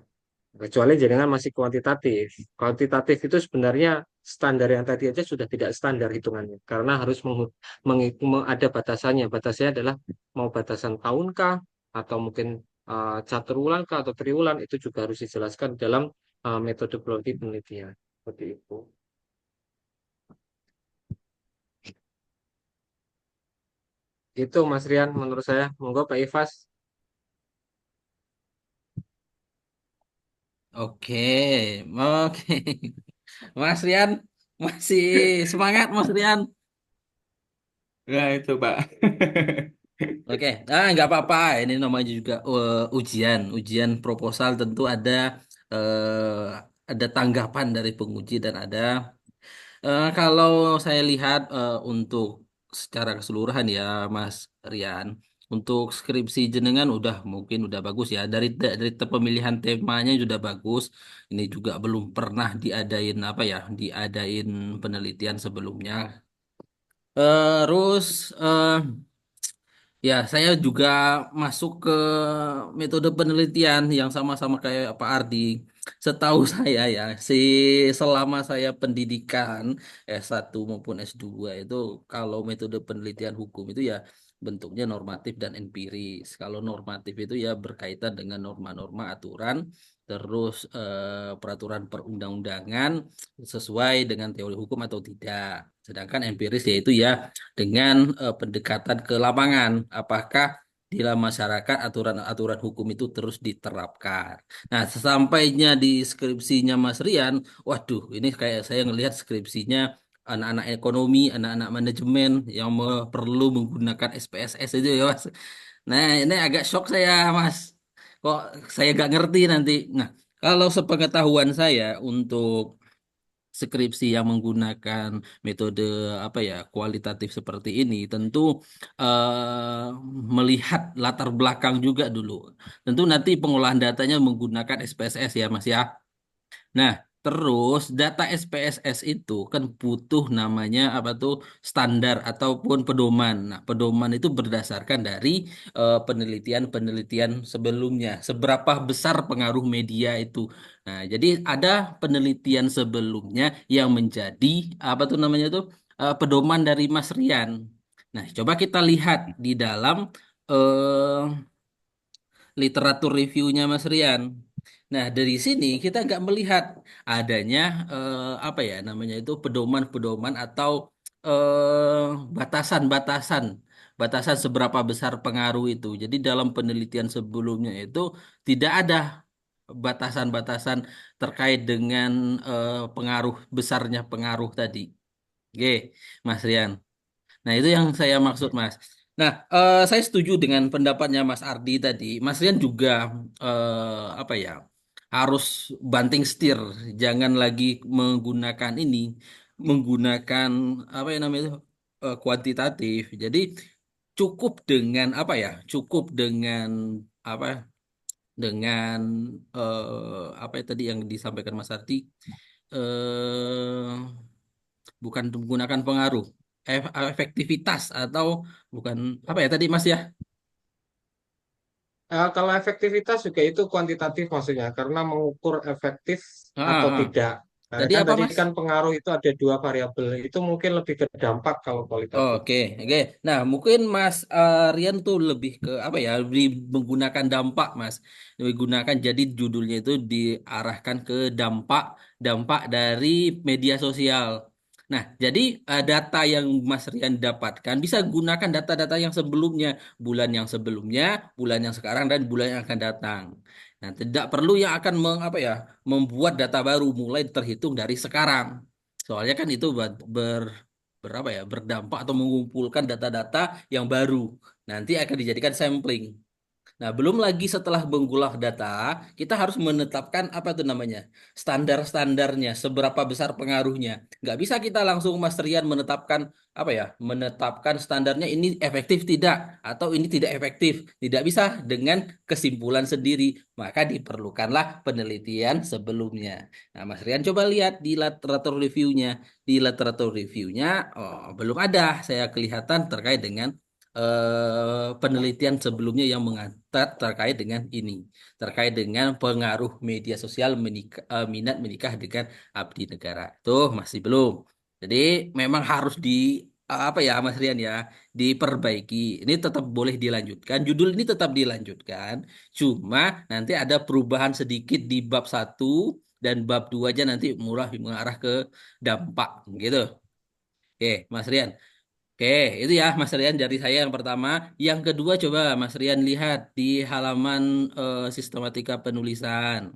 Kecuali jenengan masih kuantitatif. Kuantitatif itu sebenarnya standar yang tadi aja sudah tidak standar hitungannya. Karena harus ada batasannya. Batasannya adalah mau batasan tahunkah, atau mungkin catur kah, atau triwulan, itu juga harus dijelaskan dalam metodologi penelitian. Seperti itu. Itu Mas Rian menurut saya. Monggo Pak Ifas. Oke, oke. Mas Rian, masih semangat Mas Rian. ya itu Pak. Oke, nggak apa-apa. Ini namanya juga ujian. Ujian proposal tentu ada tanggapan dari penguji dan ada. Kalau saya lihat untuk secara keseluruhan ya, Mas Rian, untuk skripsi jenengan udah mungkin udah bagus ya. Dari pemilihan temanya sudah bagus. Ini juga belum pernah diadain apa ya, diadain penelitian sebelumnya. Terus ya, saya juga masuk ke metode penelitian yang sama-sama kayak Pak Ardi. Setahu saya ya, selama saya pendidikan S1 maupun S2 itu kalau metode penelitian hukum itu ya bentuknya normatif dan empiris. Kalau normatif itu ya berkaitan dengan norma-norma aturan, terus peraturan perundang-undangan sesuai dengan teori hukum atau tidak. Sedangkan empiris yaitu ya dengan pendekatan ke lapangan. Apakah di dalam masyarakat aturan-aturan hukum itu terus diterapkan. Nah, sesampainya di skripsinya Mas Rian, waduh, ini kayak saya ngelihat skripsinya anak-anak ekonomi, anak-anak manajemen yang perlu menggunakan SPSS itu ya Mas. Nah, ini agak shock saya Mas. Kok saya gak ngerti nanti. Nah, kalau sepengetahuan saya untuk skripsi yang menggunakan metode apa ya kualitatif seperti ini tentu melihat latar belakang juga dulu. Tentu nanti pengolahan datanya menggunakan SPSS ya Mas ya. Nah, terus data SPSS itu kan butuh namanya apa tuh standar ataupun pedoman. Nah, pedoman itu berdasarkan dari penelitian-penelitian sebelumnya. Seberapa besar pengaruh media itu. Nah, jadi ada penelitian sebelumnya yang menjadi apa tuh namanya tuh pedoman dari Mas Rian. Nah, coba kita lihat di dalam eh, literatur reviewnya Mas Rian. Nah, dari sini kita nggak melihat adanya apa ya namanya itu pedoman-pedoman atau batasan-batasan batasan seberapa besar pengaruh itu. Jadi dalam penelitian sebelumnya itu tidak ada batasan-batasan terkait dengan pengaruh besarnya pengaruh tadi. Oke, Mas Rian. Nah, itu yang saya maksud, Mas. Nah, saya setuju dengan pendapatnya Mas Ardi tadi. Mas Rian juga apa ya, harus banting setir, jangan lagi menggunakan ini, menggunakan apa yang namanya itu kuantitatif. Jadi cukup dengan apa ya, cukup dengan apa, dengan apa ya tadi yang disampaikan Mas Ardi. Bukan menggunakan pengaruh efektivitas atau bukan apa ya tadi Mas ya. Kalau efektivitas juga itu kuantitatif maksudnya, karena mengukur efektif atau Ah, ah. tidak. Tadi Kan apa tadi Mas? kan pengaruh itu ada dua variabel, itu mungkin lebih ke dampak kalau kualitatif. Oke, oke. Nah, mungkin Mas Rian tuh lebih ke apa ya? Menggunakan dampak, Mas. Menggunakan jadi judulnya itu diarahkan ke dampak dampak dari media sosial. Nah, jadi data yang Mas Rian dapatkan bisa gunakan data-data yang sebelumnya, bulan yang sebelumnya, bulan yang sekarang dan bulan yang akan datang. Nah, tidak perlu yang akan apa ya, membuat data baru mulai terhitung dari sekarang. Soalnya kan itu berapa ya berdampak atau mengumpulkan data-data yang baru nanti akan dijadikan sampling. Nah, belum lagi setelah mengolah data, kita harus menetapkan apa itu namanya standar-standarnya, seberapa besar pengaruhnya. Nggak bisa kita langsung Mas Rian menetapkan apa ya, menetapkan standarnya ini efektif tidak atau ini tidak efektif. Tidak bisa dengan kesimpulan sendiri, maka diperlukanlah penelitian sebelumnya. Nah, Mas Rian coba lihat di literatur reviewnya, oh, belum ada saya kelihatan terkait dengan penelitian sebelumnya yang mengangkat terkait dengan ini, terkait dengan pengaruh media sosial minat menikah dengan abdi negara. Tuh masih belum. Jadi memang harus di apa ya Mas Rian ya, diperbaiki. Ini tetap boleh dilanjutkan. Judul ini tetap dilanjutkan. Cuma nanti ada perubahan sedikit di bab satu dan bab 2 aja nanti mulai mengarah ke dampak gitu. Oke, Mas Rian. Oke, itu ya Mas Rian dari saya yang pertama. Yang kedua coba Mas Rian lihat di halaman sistematika penulisan.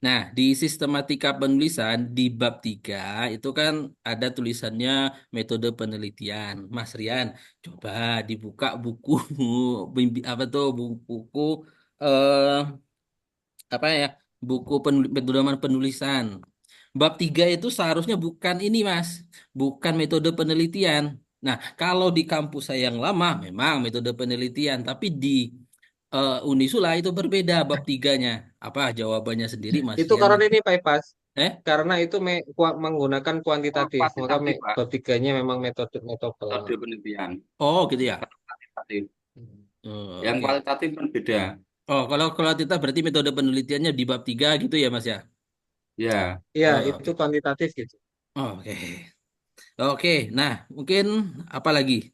Nah, di sistematika penulisan di bab 3 itu kan ada tulisannya metode penelitian. Mas Rian, coba dibuka buku apa tuh buku eh apa ya? Buku pedoman penulisan. Bab 3 itu seharusnya bukan ini, Mas. Bukan metode penelitian. Nah, kalau di kampus saya yang lama memang metode penelitian, tapi di Unisula itu berbeda bab tiganya. Apa jawabannya sendiri, Mas Itu Rian? karena ini bypass, Eh? karena itu menggunakan kuantitatif, maka Kuantitatif, Pak. bab tiganya memang metode metode. Metode penelitian. Oh, gitu ya. Kuantitatif. Oh, Yang oke. kualitatif kan beda. Oh, kalau kita berarti metode penelitiannya di bab 3 gitu ya, Mas ya? Ya, Iya, Oh, itu oke. kuantitatif gitu. Oh, oke. Oke, nah mungkin apa lagi?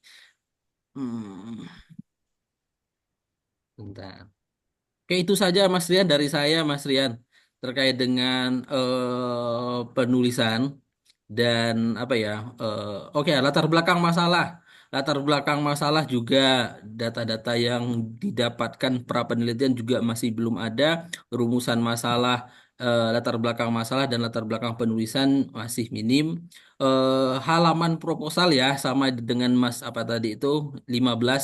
Hmm, bentar. Oke, itu saja Mas Rian dari saya, Mas Rian, terkait dengan penulisan dan apa ya? Oke, latar belakang masalah. Latar belakang masalah juga data-data yang didapatkan pra penelitian juga masih belum ada rumusan masalah latar belakang masalah dan latar belakang penulisan masih minim. Halaman proposal ya sama dengan Mas apa tadi itu 15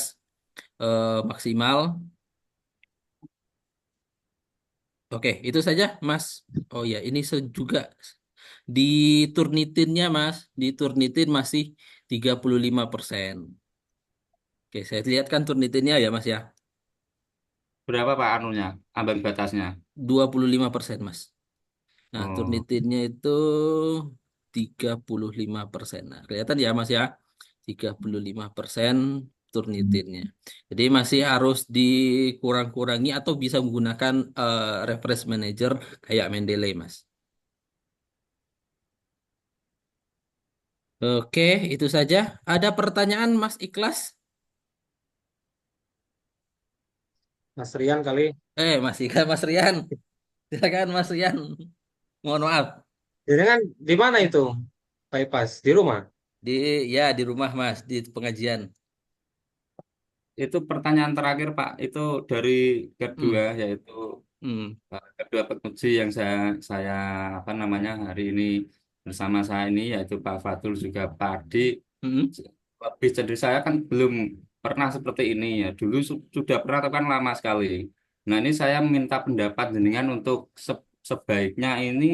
maksimal. Oke, itu saja Mas. Oh ya, ini juga di Turnitinnya Mas, di Turnitin masih 35%. Oke, saya lihat kan Turnitinnya ya Mas ya, Berapa Pak anunya, ambang batasnya? 25% Mas. Nah, Oh, Turnitinnya itu 35%. Nah, kelihatan ya Mas ya, 35% Turnitinnya. Jadi masih harus dikurang-kurangi atau bisa menggunakan reference manager kayak Mendeley Mas. Oke, itu saja. Ada pertanyaan Mas Ikhlas? Mas Rian kali. Masih kan Mas Rian? Silakan Mas Rian. Mohon maaf. Jadi kan di mana itu? Bypass di rumah. Di ya di rumah Mas, di pengajian. itu pertanyaan terakhir Pak. Itu dari kedua, Hmm, yaitu hmm, kedua penguji yang saya apa namanya hari ini bersama saya ini, yaitu Pak Fatul juga Pak Adi. hmm. Lebih cenderung saya kan belum pernah seperti ini ya. Dulu sudah pernah tapi kan lama sekali. Nah ini saya minta pendapat jenengan untuk sebaiknya ini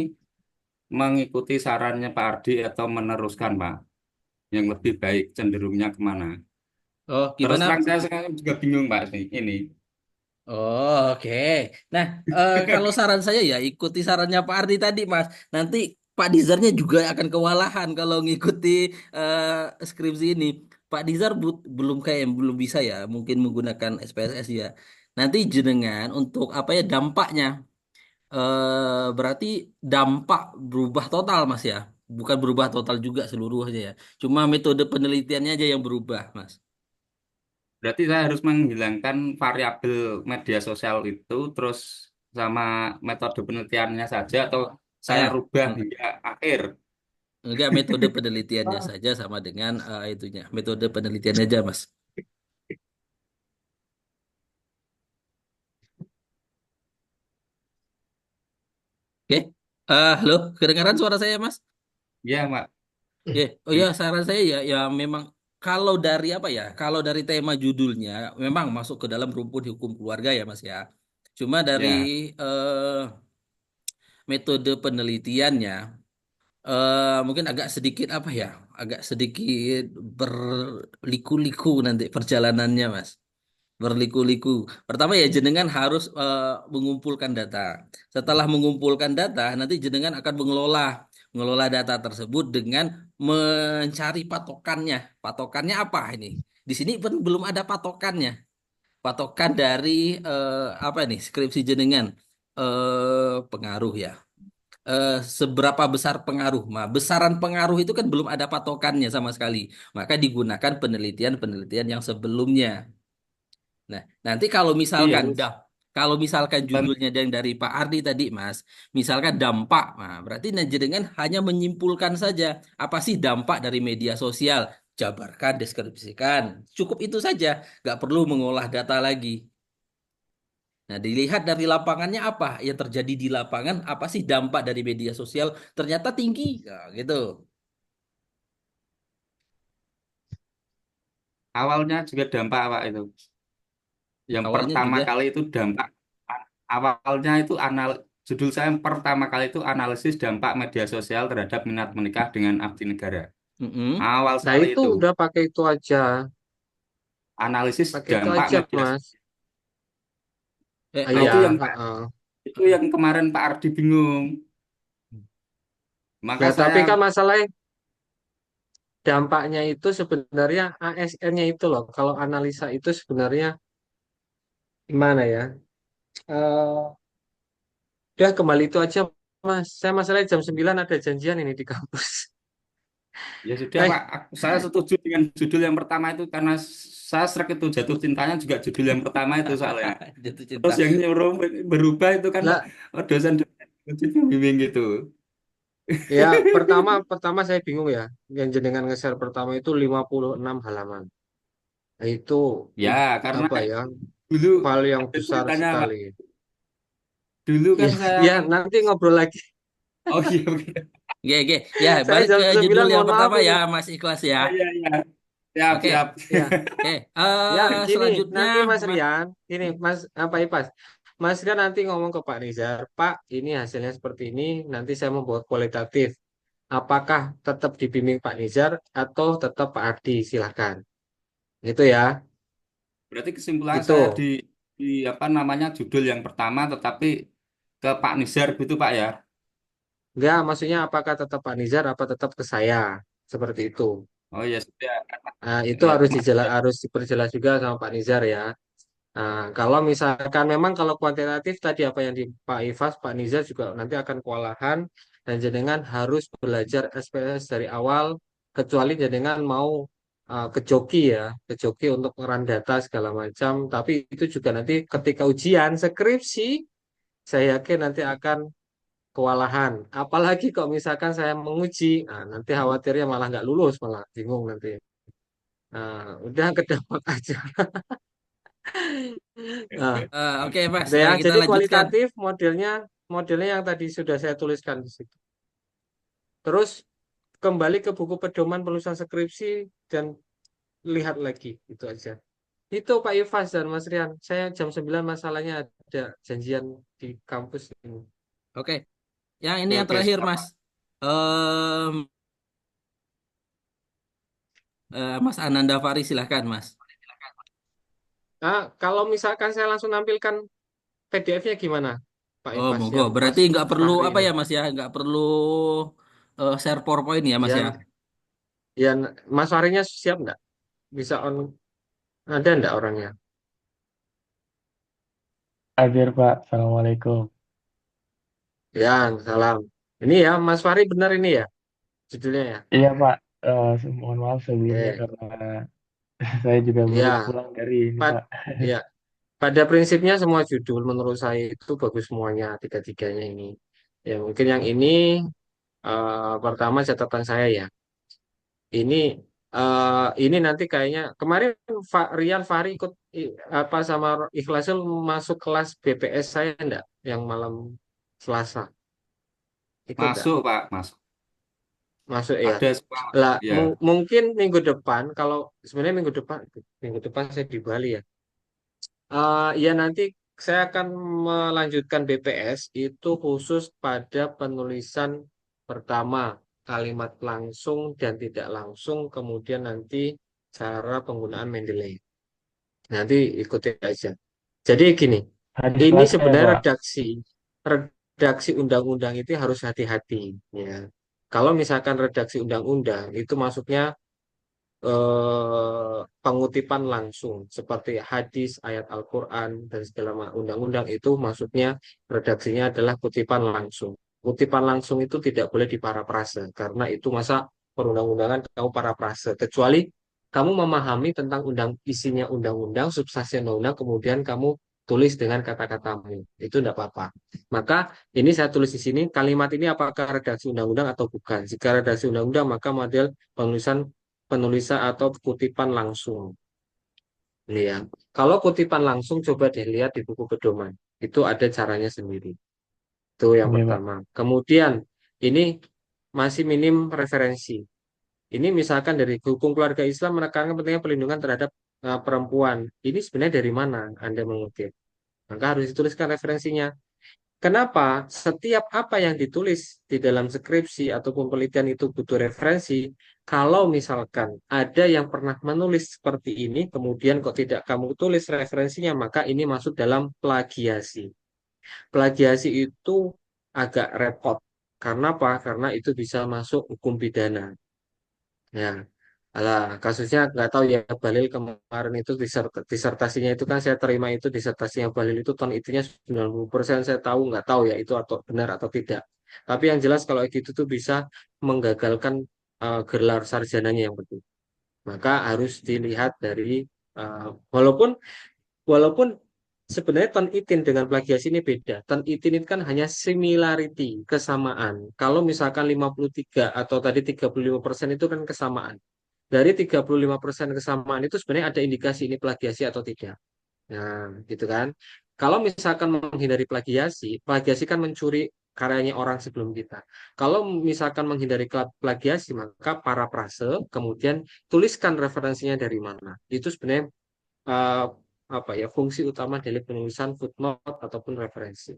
mengikuti sarannya Pak Ardi atau meneruskan Pak. Yang lebih baik cenderungnya kemana? Oh, Terus terang gimana? saya sekarang juga bingung Pak ini. Oh, oke. Nah, kalau saran saya ya ikuti sarannya Pak Ardi tadi, Mas. Nanti Pak Dizarnya juga akan kewalahan kalau ngikuti skripsi ini. Pak Dizar belum kayak belum bisa ya, mungkin menggunakan SPSS ya. Nanti jenengan untuk apa ya dampaknya? Berarti dampak berubah total, Mas ya. Bukan berubah total juga seluruhnya ya. Cuma metode penelitiannya aja yang berubah, Mas. Berarti saya harus menghilangkan variabel media sosial itu terus sama metode penelitiannya saja atau saya Ah, rubah hingga akhir. enggak, metode penelitiannya saja sama dengan itunya. Metode penelitiannya aja, Mas. Oke. Halo, kedengaran suara saya, Mas? Ya, Mak. Oke. Oh ya, saran saya ya memang kalau dari apa ya? Kalau dari tema judulnya memang masuk ke dalam rumpun hukum keluarga ya, Mas ya. Cuma dari Ya, eh, metode penelitiannya mungkin agak sedikit apa ya? Agak sedikit berliku-liku nanti perjalanannya, Mas. Berliku-liku. Pertama ya jenengan harus mengumpulkan data. Setelah mengumpulkan data, nanti jenengan akan mengelola data tersebut dengan mencari patokannya. Patokannya apa ini? Di sini pun belum ada patokannya. Patokan dari apa nih? Skripsi jenengan pengaruh ya. Seberapa besar pengaruh? Nah, besaran pengaruh itu kan belum ada patokannya sama sekali. Maka digunakan penelitian-penelitian yang sebelumnya. Nah, nanti iya. kalau misalkan Dan judulnya yang dari Pak Ardi tadi, Mas, misalkan dampak, nah berarti jenengan hanya menyimpulkan saja apa sih dampak dari media sosial, jabarkan, deskripsikan, cukup itu saja, nggak perlu mengolah data lagi. Nah, dilihat dari lapangannya apa yang terjadi di lapangan, apa sih dampak dari media sosial ternyata tinggi, nah, gitu. awalnya juga dampak Pak itu. Yang Awalnya pertama juga, kali itu dampak awalnya itu judul saya yang pertama kali itu analisis dampak media sosial terhadap minat menikah dengan abdi negara. mm-mm. Awal Nah sekali itu itu udah pakai itu aja. analisis Pakai itu dampak aja, media. Mas. Ah, Nah, iya, heeh. itu yang kemarin Pak Ardi bingung. Maka Nah, tapi saya kan masalahnya dampaknya itu sebenarnya ASN-nya itu loh. Kalau analisa itu sebenarnya gimana ya? Eh, udah kembali itu aja, Mas. Saya masalahnya jam 9 ada janjian ini di kampus. ya sudah Pak, Eh, saya setuju dengan judul yang pertama itu karena saya srek itu jatuh cintanya juga judul yang pertama itu soalnya. Jatuh cinta. Terus yang nyuruh berubah itu kan lah, dosen pembimbing gitu. ya pertama pertama saya bingung ya. Yang jenengan nge-share pertama itu 56 halaman. Nah, itu Ya, karena apa ya? dulu File yang ada besar ceritanya Pak. sekali. Dulu kan saya Ya, nanti ngobrol lagi. oh iya begitu. Oke, ya Saya balik jam ke judul 9, yang mohon maaf pertama ya, ini. Mas Ikhlas ya. Oh iya iya. Siap Oke, siap. Ya, oke. ya gini, Selanjutnya, nanti Mas Mas. Rian, ini Mas apa Ipas? Mas Rian nanti ngomong ke Pak Nizar, Pak, ini hasilnya seperti ini, nanti saya membuat kualitatif. Apakah tetap dibimbing Pak Nizar atau tetap Pak Ardi? Silahkan. Itu ya, Berarti kesimpulan saya itu. di apa namanya judul yang pertama tetapi ke Pak Nizar gitu Pak ya. Enggak, maksudnya apakah tetap Pak Nizar apa tetap ke saya? Seperti itu. Oh iya sudah. Nah, itu Ya, harus Mas. harus diperjelas juga sama Pak Nizar ya. Nah, kalau misalkan memang kalau kuantitatif tadi apa yang di Pak Ifas, Pak Nizar juga nanti akan kewalahan dan jenengan harus belajar SPS dari awal kecuali jenengan mau ke Joki ya, ke Joki untuk ngeran data segala macam. Tapi itu juga nanti ketika ujian skripsi, saya yakin nanti akan kewalahan. Apalagi kok misalkan saya menguji, nah, nanti khawatirnya malah nggak lulus, malah bingung nanti. Nah, udah kedampak aja. Nah, Oke, Mas. gitu ya. Kita Jadi lanjutkan. kualitatif modelnya yang tadi sudah saya tuliskan di situ. Terus kembali ke buku pedoman penulisan skripsi dan lihat lagi itu aja. Itu Pak Ifas dan Mas Rian. Saya jam 9 masalahnya ada janjian di kampus ini. Oke, yang ini Oke yang oke terakhir, siap Mas. Pak. Em, Mas Ananda Fari, silahkan, Mas. Nah, kalau misalkan saya langsung nampilkan PDF-nya gimana, Pak Oh, Ifas monggo. yang Berarti Mas nggak perlu Fahri apa ini? ya, Mas ya? Nggak perlu share PowerPoint ya, Mas ya? Yang yang Mas Fahrinya siap nggak? Bisa on ada nggak orangnya? Hadir Pak, Assalamualaikum. Ya, salam. Ini ya, Mas Fahri benar ini ya judulnya ya. Iya Pak, mohon maaf sebelumnya Oke, karena saya juga baru ya, pulang dari ini pad, Pak. ya. Pada prinsipnya semua judul menurut saya itu bagus semuanya tiga-tiganya ini. Ya mungkin yang ini pertama catatan saya ya. Ini ini nanti kayaknya kemarin Rian Fahri ikut apa sama Ikhlasul masuk kelas BPS saya enggak yang malam Selasa ikut enggak? Masuk Pak, masuk. Masuk ya. Ada semua Mas. Lah Ya. mungkin minggu depan kalau sebenarnya minggu depan saya di Bali ya. Ya nanti saya akan melanjutkan BPS itu khusus pada penulisan pertama kalimat langsung dan tidak langsung kemudian nanti cara penggunaan Mendeley. Nanti ikuti aja. Jadi gini, Hari ini Selasa ya sebenarnya Pak. redaksi undang-undang itu harus hati-hati ya. Kalau misalkan redaksi undang-undang itu masuknya pengutipan langsung seperti hadis, ayat Al-Quran dan segala undang-undang itu maksudnya redaksinya adalah kutipan langsung. Kutipan langsung itu tidak boleh diparafrase karena itu masa perundang-undangan kamu parafrase kecuali kamu memahami tentang isinya undang-undang, substansi undang-undang, kemudian kamu tulis dengan kata-katamu. Itu tidak apa-apa. Maka ini saya tulis di sini kalimat ini apakah redaksi undang-undang atau bukan. Jika redaksi undang-undang maka model penulisan atau kutipan langsung. Ini ya. Kalau kutipan langsung coba dilihat di buku pedoman. Itu ada caranya sendiri. Itu yang Oke Pak. pertama. Kemudian ini masih minim referensi. Ini misalkan dari hukum keluarga Islam menekankan pentingnya pelindungan terhadap perempuan. Ini sebenarnya dari mana Anda mengutip? Maka harus dituliskan referensinya. Kenapa setiap apa yang ditulis di dalam skripsi ataupun penelitian itu butuh referensi? Kalau misalkan ada yang pernah menulis seperti ini, kemudian kok tidak kamu tulis referensinya, maka ini masuk dalam plagiasi. Plagiasi itu agak repot. Karena apa? Karena itu bisa masuk hukum pidana. Ya, alah, kasusnya nggak tahu ya Balil kemarin itu disertasinya itu kan saya terima itu disertasinya Balil itu ton itunya 90% saya tahu nggak tahu ya itu atau benar atau tidak. Tapi yang jelas kalau gitu tuh bisa menggagalkan gelar sarjananya yang betul. Maka harus dilihat dari uh, walaupun walaupun sebenarnya ton itin dengan plagiasi ini beda. Ton itin itu kan hanya similarity, kesamaan. Kalau misalkan 53 atau tadi 35% itu kan kesamaan. Dari 35% kesamaan itu sebenarnya ada indikasi ini plagiasi atau tidak. Nah, gitu kan. Kalau misalkan menghindari plagiasi, plagiasi kan mencuri karyanya orang sebelum kita. Kalau misalkan menghindari plagiasi, maka parafrase, kemudian tuliskan referensinya dari mana. Itu sebenarnya eh, apa ya, fungsi utama dari penulisan footnote ataupun referensi.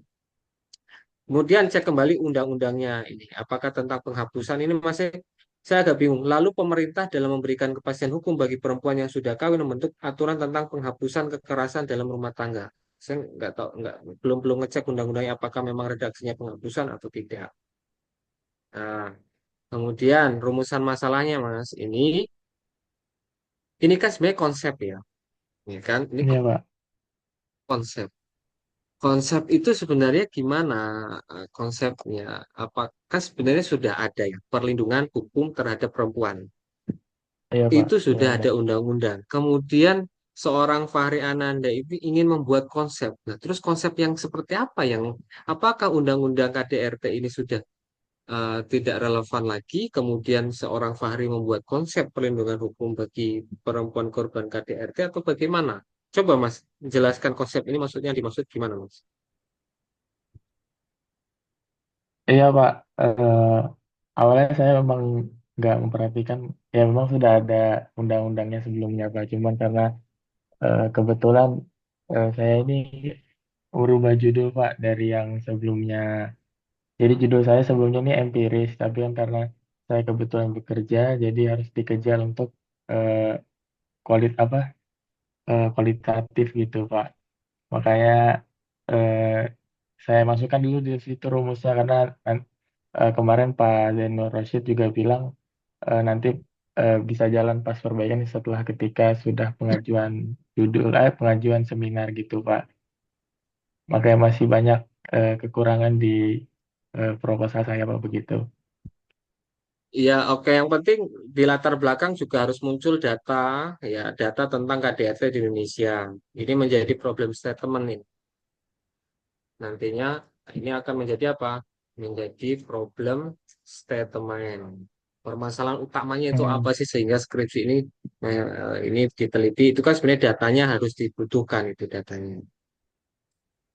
Kemudian cek kembali undang-undangnya ini, apakah tentang penghapusan ini masih, saya agak bingung. Lalu pemerintah dalam memberikan kepastian hukum bagi perempuan yang sudah kawin membentuk aturan tentang penghapusan kekerasan dalam rumah tangga. Saya nggak tahu, nggak, belum ngecek undang-undangnya apakah memang redaksinya penghapusan atau tidak. Nah, kemudian rumusan masalahnya, Mas, ini kan sebenarnya konsep ya, ini kan, ini Iya, Pak. konsep. Konsep itu sebenarnya gimana konsepnya? Apakah sebenarnya sudah ada ya perlindungan hukum terhadap perempuan? Iya, Pak. Itu Sudah sudah ada. ada undang-undang. Kemudian seorang Fahri Ananda itu ingin membuat konsep. Nah, terus konsep yang seperti apa yang, apakah undang-undang KDRT ini sudah tidak relevan lagi? Kemudian seorang Fahri membuat konsep perlindungan hukum bagi perempuan korban KDRT atau bagaimana? Coba Mas, jelaskan konsep ini maksudnya dimaksud gimana Mas? Iya, Pak. Awalnya saya memang nggak memperhatikan, ya memang sudah ada undang-undangnya sebelumnya, Pak. Cuman karena kebetulan saya ini merubah judul, Pak, dari yang sebelumnya. Jadi judul saya sebelumnya ini empiris, tapi kan karena saya kebetulan bekerja, jadi harus dikejar untuk eh, apa kualitatif gitu, Pak. Makanya eh, saya masukkan dulu di situ rumusnya karena kemarin Pak Zainur Rosyid juga bilang nanti bisa jalan pas perbaikan setelah ketika sudah pengajuan pengajuan seminar gitu, Pak. Makanya masih banyak kekurangan di proposal saya, Pak, begitu. Ya, oke. Yang penting di latar belakang juga harus muncul data, ya, data tentang KDRT di Indonesia. Ini menjadi problem statement ini. Nantinya ini akan menjadi apa? Menjadi problem statement. Permasalahan utamanya itu apa Hmm, sih sehingga skripsi ini diteliti? Itu kan sebenarnya datanya harus dibutuhkan itu datanya.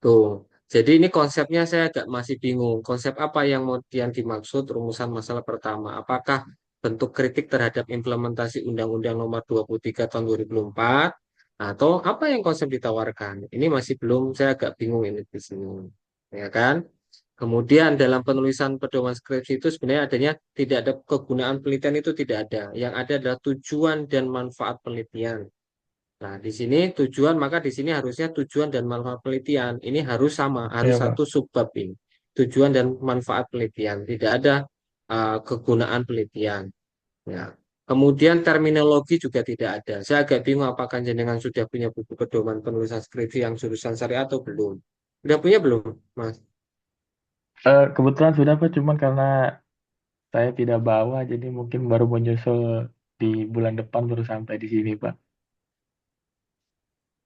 Tuh. Jadi ini konsepnya saya agak masih bingung. Konsep apa yang kemudian dimaksud rumusan masalah pertama? Apakah bentuk kritik terhadap implementasi Undang-Undang Nomor 23 Tahun 2004 atau apa yang konsep ditawarkan? Ini masih belum, saya agak bingung ini di sini. Ya kan? Kemudian dalam penulisan pedoman skripsi itu sebenarnya adanya tidak ada kegunaan penelitian itu tidak ada. Yang ada adalah tujuan dan manfaat penelitian. Nah, di sini tujuan, maka di sini harusnya tujuan dan manfaat penelitian ini harus sama, harus iya, Pak. satu subbab ini. Tujuan dan manfaat penelitian, tidak ada kegunaan penelitian. Ya. Kemudian terminologi juga tidak ada. Saya agak bingung apakah jenengan sudah punya buku pedoman penulisan skripsi yang jurusan syariah atau belum? Udah punya belum, Mas? Kebetulan sudah, Pak, cuman karena saya tidak bawa, jadi mungkin baru menyusul di bulan depan baru sampai di sini, Pak.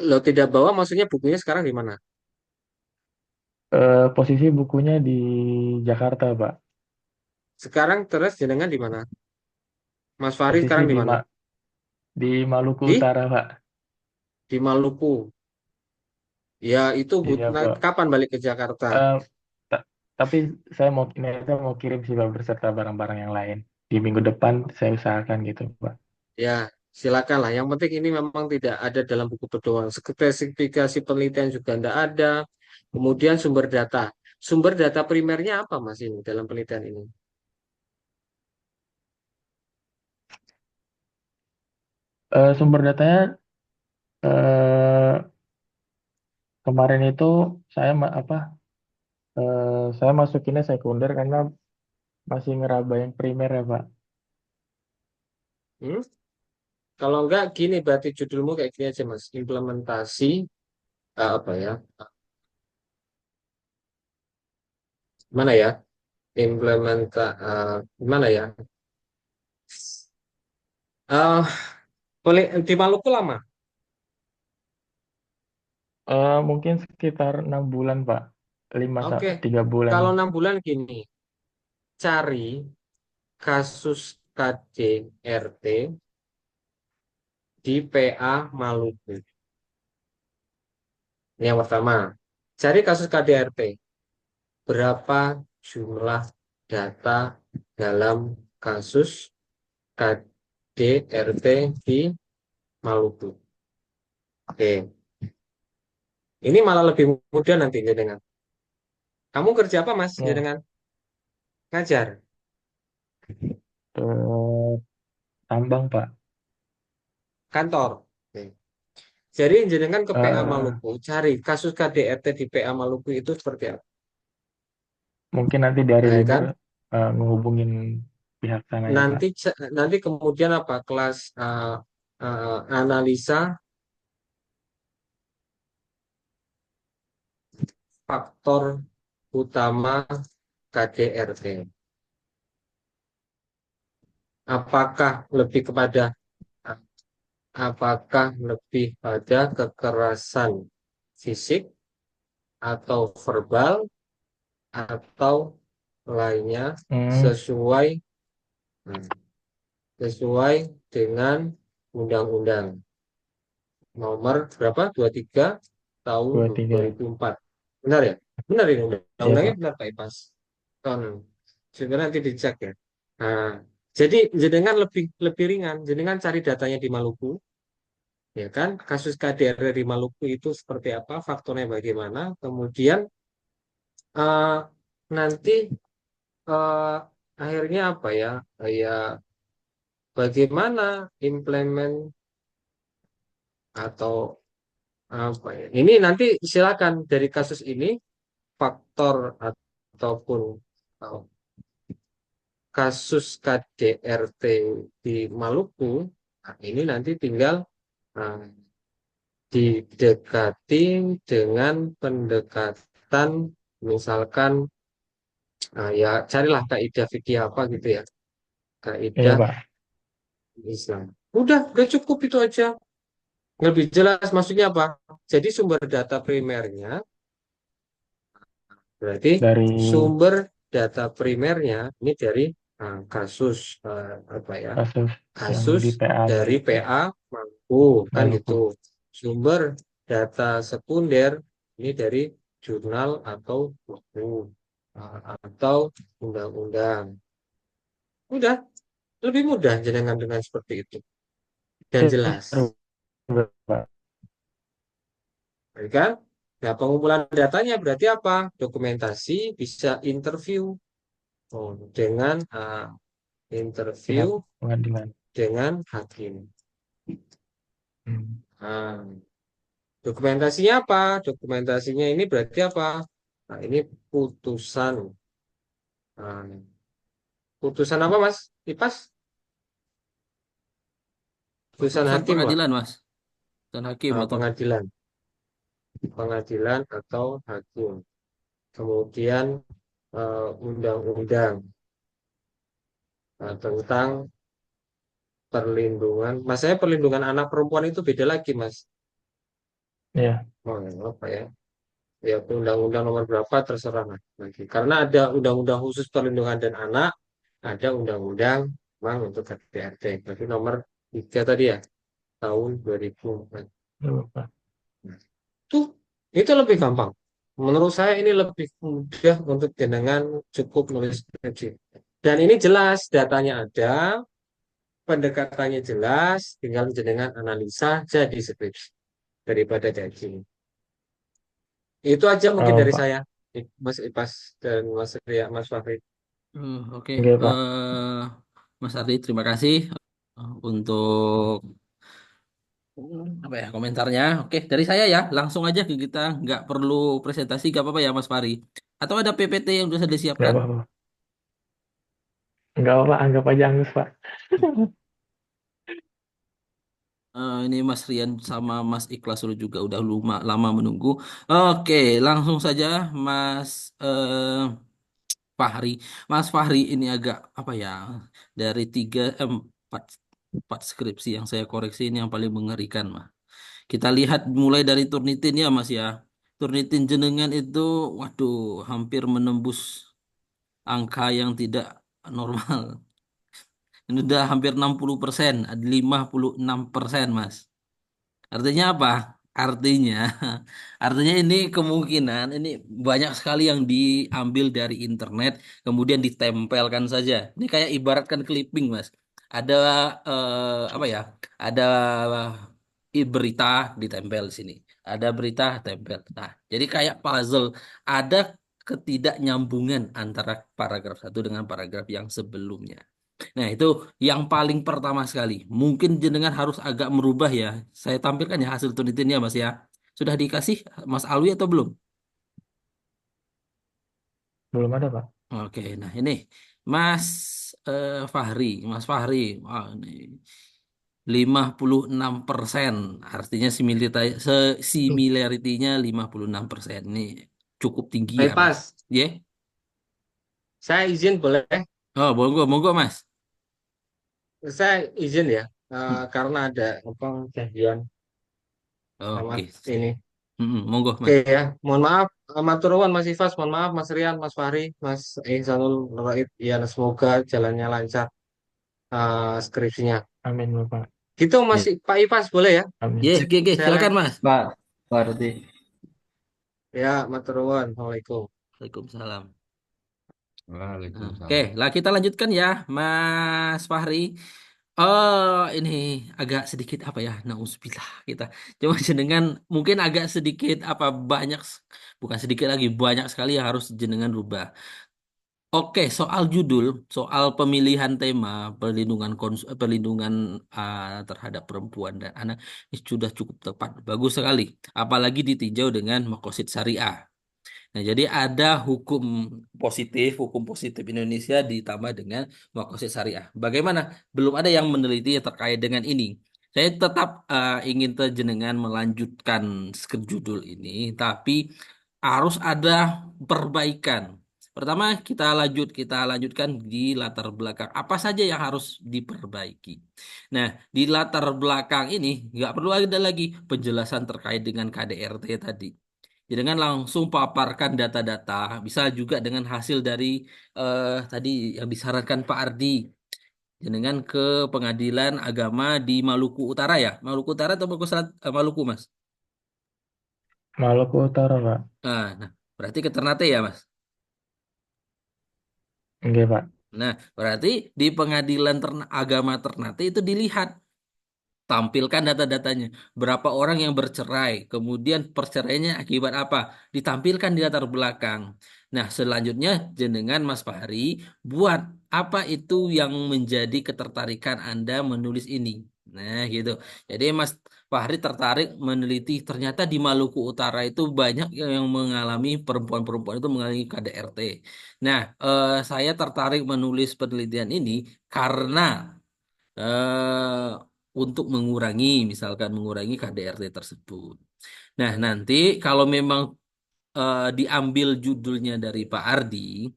Lo tidak bawa, maksudnya bukunya sekarang di mana? Posisi bukunya di Jakarta, Pak. Sekarang terus jenengan di mana? Mas Fahri Posisi sekarang di mana? di Maluku Di Utara, Pak. Maluku. Ya, itu Iya, Pak. kapan balik ke Jakarta? Eh, ta- tapi saya mau kirim sih, Pak, beserta barang-barang yang lain. Di minggu depan saya usahakan gitu, Pak. Ya, silakan lah. Yang penting ini memang tidak ada dalam buku pedoman. Spesifikasi penelitian juga tidak ada. Kemudian sumber data. Sumber data primernya apa, Mas, ini dalam penelitian ini? Sumber datanya eh, kemarin itu saya saya masukinnya sekunder karena masih ngeraba yang primer ya, Pak. Hmm? Kalau enggak, gini berarti judulmu kayak gini aja, Mas. Implementasi apa ya? Mana ya? Gimana ya? Eh, di Maluku lama. Mungkin sekitar 6 bulan, Pak. lima Oke. 3 bulan. Kalau 6 bulan gini, cari kasus KDRT di PA Maluku. Ini yang pertama. Cari kasus KDRT. Berapa jumlah data dalam kasus KDRT di Maluku? Oke, ini malah lebih mudah nanti jenengan. Kamu kerja apa, Mas? Ya, Jenengan ngajar eh, tambang Pak. kantor. Oke. Jadi jenengan ke PA Eh, Maluku, cari kasus KDRT di PA Maluku itu seperti apa. Mungkin nanti di hari Nah, ya libur kan? ngehubungin pihak sana ya Pak. Nanti kemudian apa? Kelas analisa faktor utama KDRT. Apakah lebih kepada apakah lebih pada kekerasan fisik atau verbal atau lainnya Hmm, sesuai nah, sesuai dengan undang-undang nomor berapa? 23 tahun 23. 2004. Benar ya? Benar ini Iya undang-undangnya Pak. benar Pak Ipas. Tahun sebenarnya nanti dicek ya. Nah, jadi jenengan lebih lebih ringan. Jenengan cari datanya di Maluku, ya kan? Kasus KDR di Maluku itu seperti apa? Faktornya bagaimana? Kemudian eh, nanti eh, akhirnya apa ya? Ya bagaimana implement atau apa ya? Ini nanti silakan dari kasus ini faktor ataupun uh, kasus KDRT di Maluku, nah ini nanti tinggal uh, didekati dengan pendekatan misalkan ya carilah kaidah fikih apa gitu ya, Iya kaidah Pak. Islam. Udah cukup itu aja. Lebih jelas maksudnya apa? Jadi sumber data primernya berarti Dari sumber data primernya ini dari kasus apa ya? kasus yang Kasus di PA dari Maluku. PA Mampu kan gitu. Maluku. Sumber data sekunder ini dari jurnal atau buku atau undang-undang. Udah lebih mudah dengan seperti itu dan Itu jelas, Pak. ya kan? Nah, pengumpulan datanya berarti apa? Dokumentasi bisa interview dengan interview Pihak pengadilan. dengan hakim. Hmm. Nah, dokumentasinya apa? Dokumentasinya ini berarti apa? Nah, ini putusan. Nah, putusan apa, Mas? Ipas? Putusan Putusan hakim, Pak. pengadilan, Mas. Dan hakim atau Pengadilan. Pengadilan atau hakim. Kemudian undang-undang tentang perlindungan. Mas, saya perlindungan anak perempuan itu beda lagi, Mas. Iya. Oh, ya, apa ya? Ya, undang-undang nomor berapa terserah Mas. Lagi. Karena ada undang-undang khusus perlindungan dan anak, ada undang-undang memang untuk KDRT. Berarti nomor 3 tadi ya, tahun 2004. Iya, Pak. Nah, Tuh, itu lebih gampang. Menurut saya ini lebih mudah untuk jenengan cukup nulis skripsi. Dan ini jelas, datanya ada, pendekatannya jelas, tinggal jenengan analisa jadi skripsi daripada kayak gini. Itu aja mungkin dari Pak. saya, Mas Ipas dan Mas Ria, Mas Fahri. Oke, Oke Pak. Mas Ardi, terima kasih untuk apa ya komentarnya. Oke, dari saya ya, langsung aja ke kita, nggak perlu presentasi, nggak apa-apa ya Mas Fari. Atau ada PPT yang sudah Nggak disiapkan? apa-apa. Nggak apa-apa. Anggap aja angus Pak. Ini Mas Rian sama Mas Ikhlas dulu juga udah lama menunggu. Oke, langsung saja Mas Fahri. Mas Fahri ini agak apa ya dari empat empat skripsi yang saya koreksi ini yang paling mengerikan mah. Kita lihat mulai dari Turnitin ya Mas ya. Turnitin jenengan itu, waduh, hampir menembus angka yang tidak normal. Ini udah hampir 60%, ada 56% Mas. Artinya apa? Artinya, artinya ini kemungkinan ini banyak sekali yang diambil dari internet, kemudian ditempelkan saja. Ini kayak ibaratkan clipping, Mas. Ada apa ya? Ada berita ditempel di sini. Ada berita tempel. Nah, jadi kayak puzzle. Ada ketidaknyambungan antara paragraf satu dengan paragraf yang sebelumnya. Nah, itu yang paling pertama sekali. Mungkin jenengan harus agak merubah ya. Saya tampilkan ya hasil penelitiannya, Mas ya. Sudah dikasih Mas Alwi atau belum? Belum ada, Pak. Oke, nah ini Mas Fahri. Mas Fahri, wah, ini 56%. Artinya Hmm. similarity-nya 56%. Ini cukup tinggi ya, Baik, Mas. Pas. Ya. Saya izin boleh? Oh, monggo, monggo, Mas. Saya izin ya, Hmm. karena ada apa kejadian Oh, sama oke. ini. Monggo, Oke Mas. ya, mohon maaf, Matur nuwun Mas Ifas, mohon maaf Mas Rian, Mas Fahri, Mas Ihsanul Roid. Ya, semoga jalannya lancar skripsinya. Amin, Bapak. Gitu Mas Ya, Pak Ifas boleh ya? Ye, Amin. sip. oke, oke. Saya Silakan, lihat. Mas. Pak, Pak Ardi. Ya, Matur nuwun. Assalamualaikum. Waalaikumsalam. Oke, Waalaikumsalam. lah kita lanjutkan ya, Mas Fahri. Oh, ini agak sedikit apa ya, nauzubillah kita. Cuma jenengan mungkin agak sedikit apa banyak, bukan sedikit lagi, banyak sekali yang harus jenengan rubah. Oke, soal judul, soal pemilihan tema perlindungan terhadap perempuan dan anak ini sudah cukup tepat, bagus sekali. Apalagi ditinjau dengan makosid syariah. Nah, jadi ada hukum positif Indonesia ditambah dengan makosid syariah. Bagaimana? Belum ada yang meneliti yang terkait dengan ini. Saya tetap ingin jenengan melanjutkan skrip judul ini, tapi harus ada perbaikan. Pertama, kita lanjutkan di latar belakang. Apa saja yang harus diperbaiki? Nah, di latar belakang ini nggak perlu ada lagi penjelasan terkait dengan KDRT tadi. Jadi dengan langsung paparkan data-data, bisa juga dengan hasil dari tadi yang disarankan Pak Ardi, dengan ke Pengadilan Agama di Maluku Utara ya, Maluku Utara atau Maluku Mas? Maluku Utara, Pak. Nah, berarti ke Ternate ya Mas. Enggak, Pak. Nah, berarti di Agama Ternate itu dilihat. Tampilkan data-datanya. Berapa orang yang bercerai, kemudian perceraiannya akibat apa? Ditampilkan di latar belakang. Nah, selanjutnya jenengan Mas Fahri buat apa itu yang menjadi ketertarikan Anda menulis ini. Nah, gitu. Jadi Mas Fahri tertarik meneliti ternyata di Maluku Utara itu banyak yang mengalami perempuan-perempuan itu mengalami KDRT. Nah, saya tertarik menulis penelitian ini karena eh, untuk misalkan mengurangi KDRT tersebut. Nah, nanti kalau memang diambil judulnya dari Pak Ardi,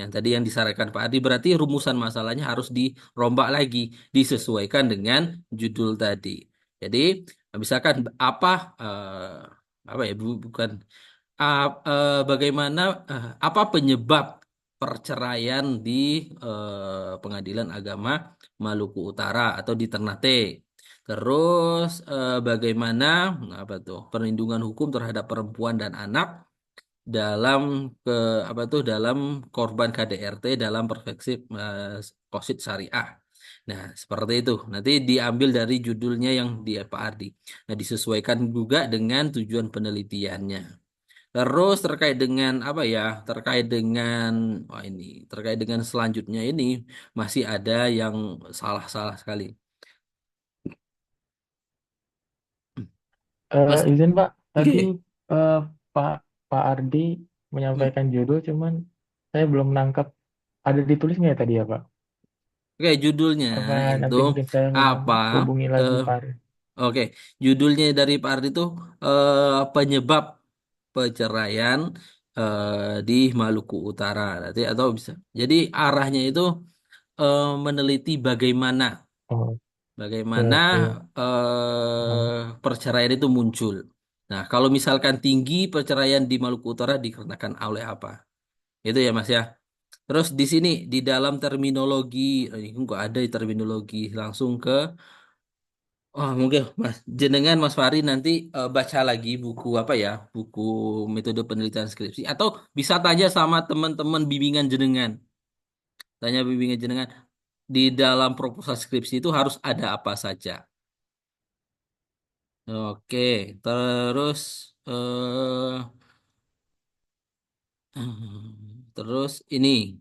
yang tadi yang disarankan Pak Ardi, berarti rumusan masalahnya harus dirombak lagi, disesuaikan dengan judul tadi. Jadi, misalkan apa ya, bukan bagaimana apa penyebab perceraian di Pengadilan Agama Maluku Utara atau di Ternate. Terus bagaimana apa tuh perlindungan hukum terhadap perempuan dan anak dalam ke apa tuh dalam korban KDRT dalam perspektif Qosid Syariah. Nah, seperti itu. Nanti diambil dari judulnya yang di Pak Ardi. Nah, disesuaikan juga dengan tujuan penelitiannya. Terus terkait dengan apa ya? Terkait dengan terkait dengan selanjutnya ini masih ada yang salah-salah sekali. Mas, Izin, Pak. Tadi oke. eh, Pak Pak Ardi Hmm. menyampaikan judul, cuman saya belum nangkap. Ada ditulis nggak ya tadi ya, Pak? Oke, judulnya Apa itu nanti mungkin saya apa? hubungi lagi Eh, Pak Ardi? oke, judulnya dari Pak Ardi itu penyebab perceraian di Maluku Utara. Nanti atau bisa. Jadi arahnya itu meneliti bagaimana Oh, oke, bagaimana oke. perceraian itu muncul. Nah, kalau misalkan tinggi perceraian di Maluku Utara dikarenakan oleh apa? Itu ya Mas ya. Terus di sini di dalam terminologi, ini kok ada di terminologi langsung ke Oh, mungkin Mas jenengan Mas Fari nanti baca lagi buku apa ya? Buku metode penelitian skripsi atau bisa tanya sama teman-teman bimbingan jenengan. Tanya bimbingan jenengan di dalam proposal skripsi itu harus ada apa saja. Oke, terus terus ini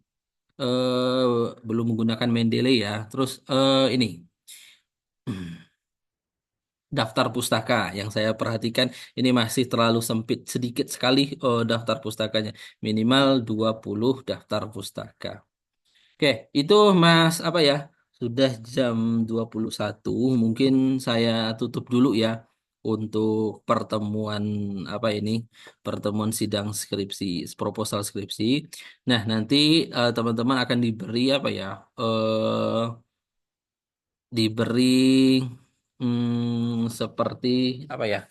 belum menggunakan Mendeley ya. Terus ini daftar pustaka yang saya perhatikan ini masih terlalu sempit, sedikit sekali daftar pustakanya. Minimal 20 daftar pustaka. Oke, itu Mas apa ya? Sudah jam 21. Mungkin saya tutup dulu ya untuk pertemuan apa ini? Pertemuan sidang skripsi, proposal skripsi. Nah, nanti teman-teman akan diberi apa ya? Diberi seperti apa ya?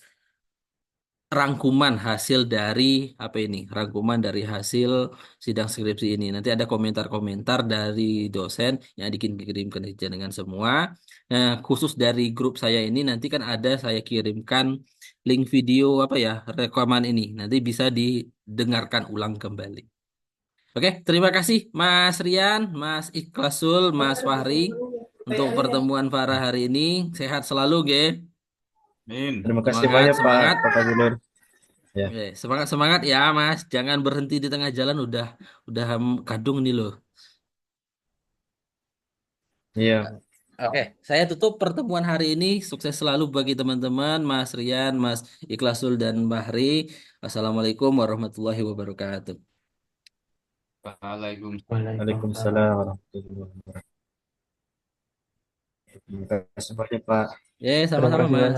Rangkuman hasil dari apa ini? Rangkuman dari hasil sidang skripsi ini. Nanti ada komentar-komentar dari dosen yang dikirimkan dengan semua. Nah, khusus dari grup saya ini nanti kan ada saya kirimkan link video apa ya? Rekaman ini. Nanti bisa didengarkan ulang kembali. Oke, terima kasih Mas Rian, Mas Ikhlasul, Mas Fahri untuk pertemuan para hari ini. Sehat selalu, ge. Amin. Terima kasih Semangat, banyak Pak semangat. Pak Fazlur. Ya, Oke, semangat semangat ya Mas. Jangan berhenti di tengah jalan udah kadung nih loh. iya. Oke, saya tutup pertemuan hari ini. Sukses selalu bagi teman-teman Mas Rian, Mas Ikhlasul dan Bahri. Wassalamualaikum warahmatullahi wabarakatuh. Waalaikumsalam. Waalaikumsalam. Waalaikumsalam warahmatullahi wabarakatuh. Terima kasih banyak Pak. Ya, Terima sama-sama kasih banyak. Mas.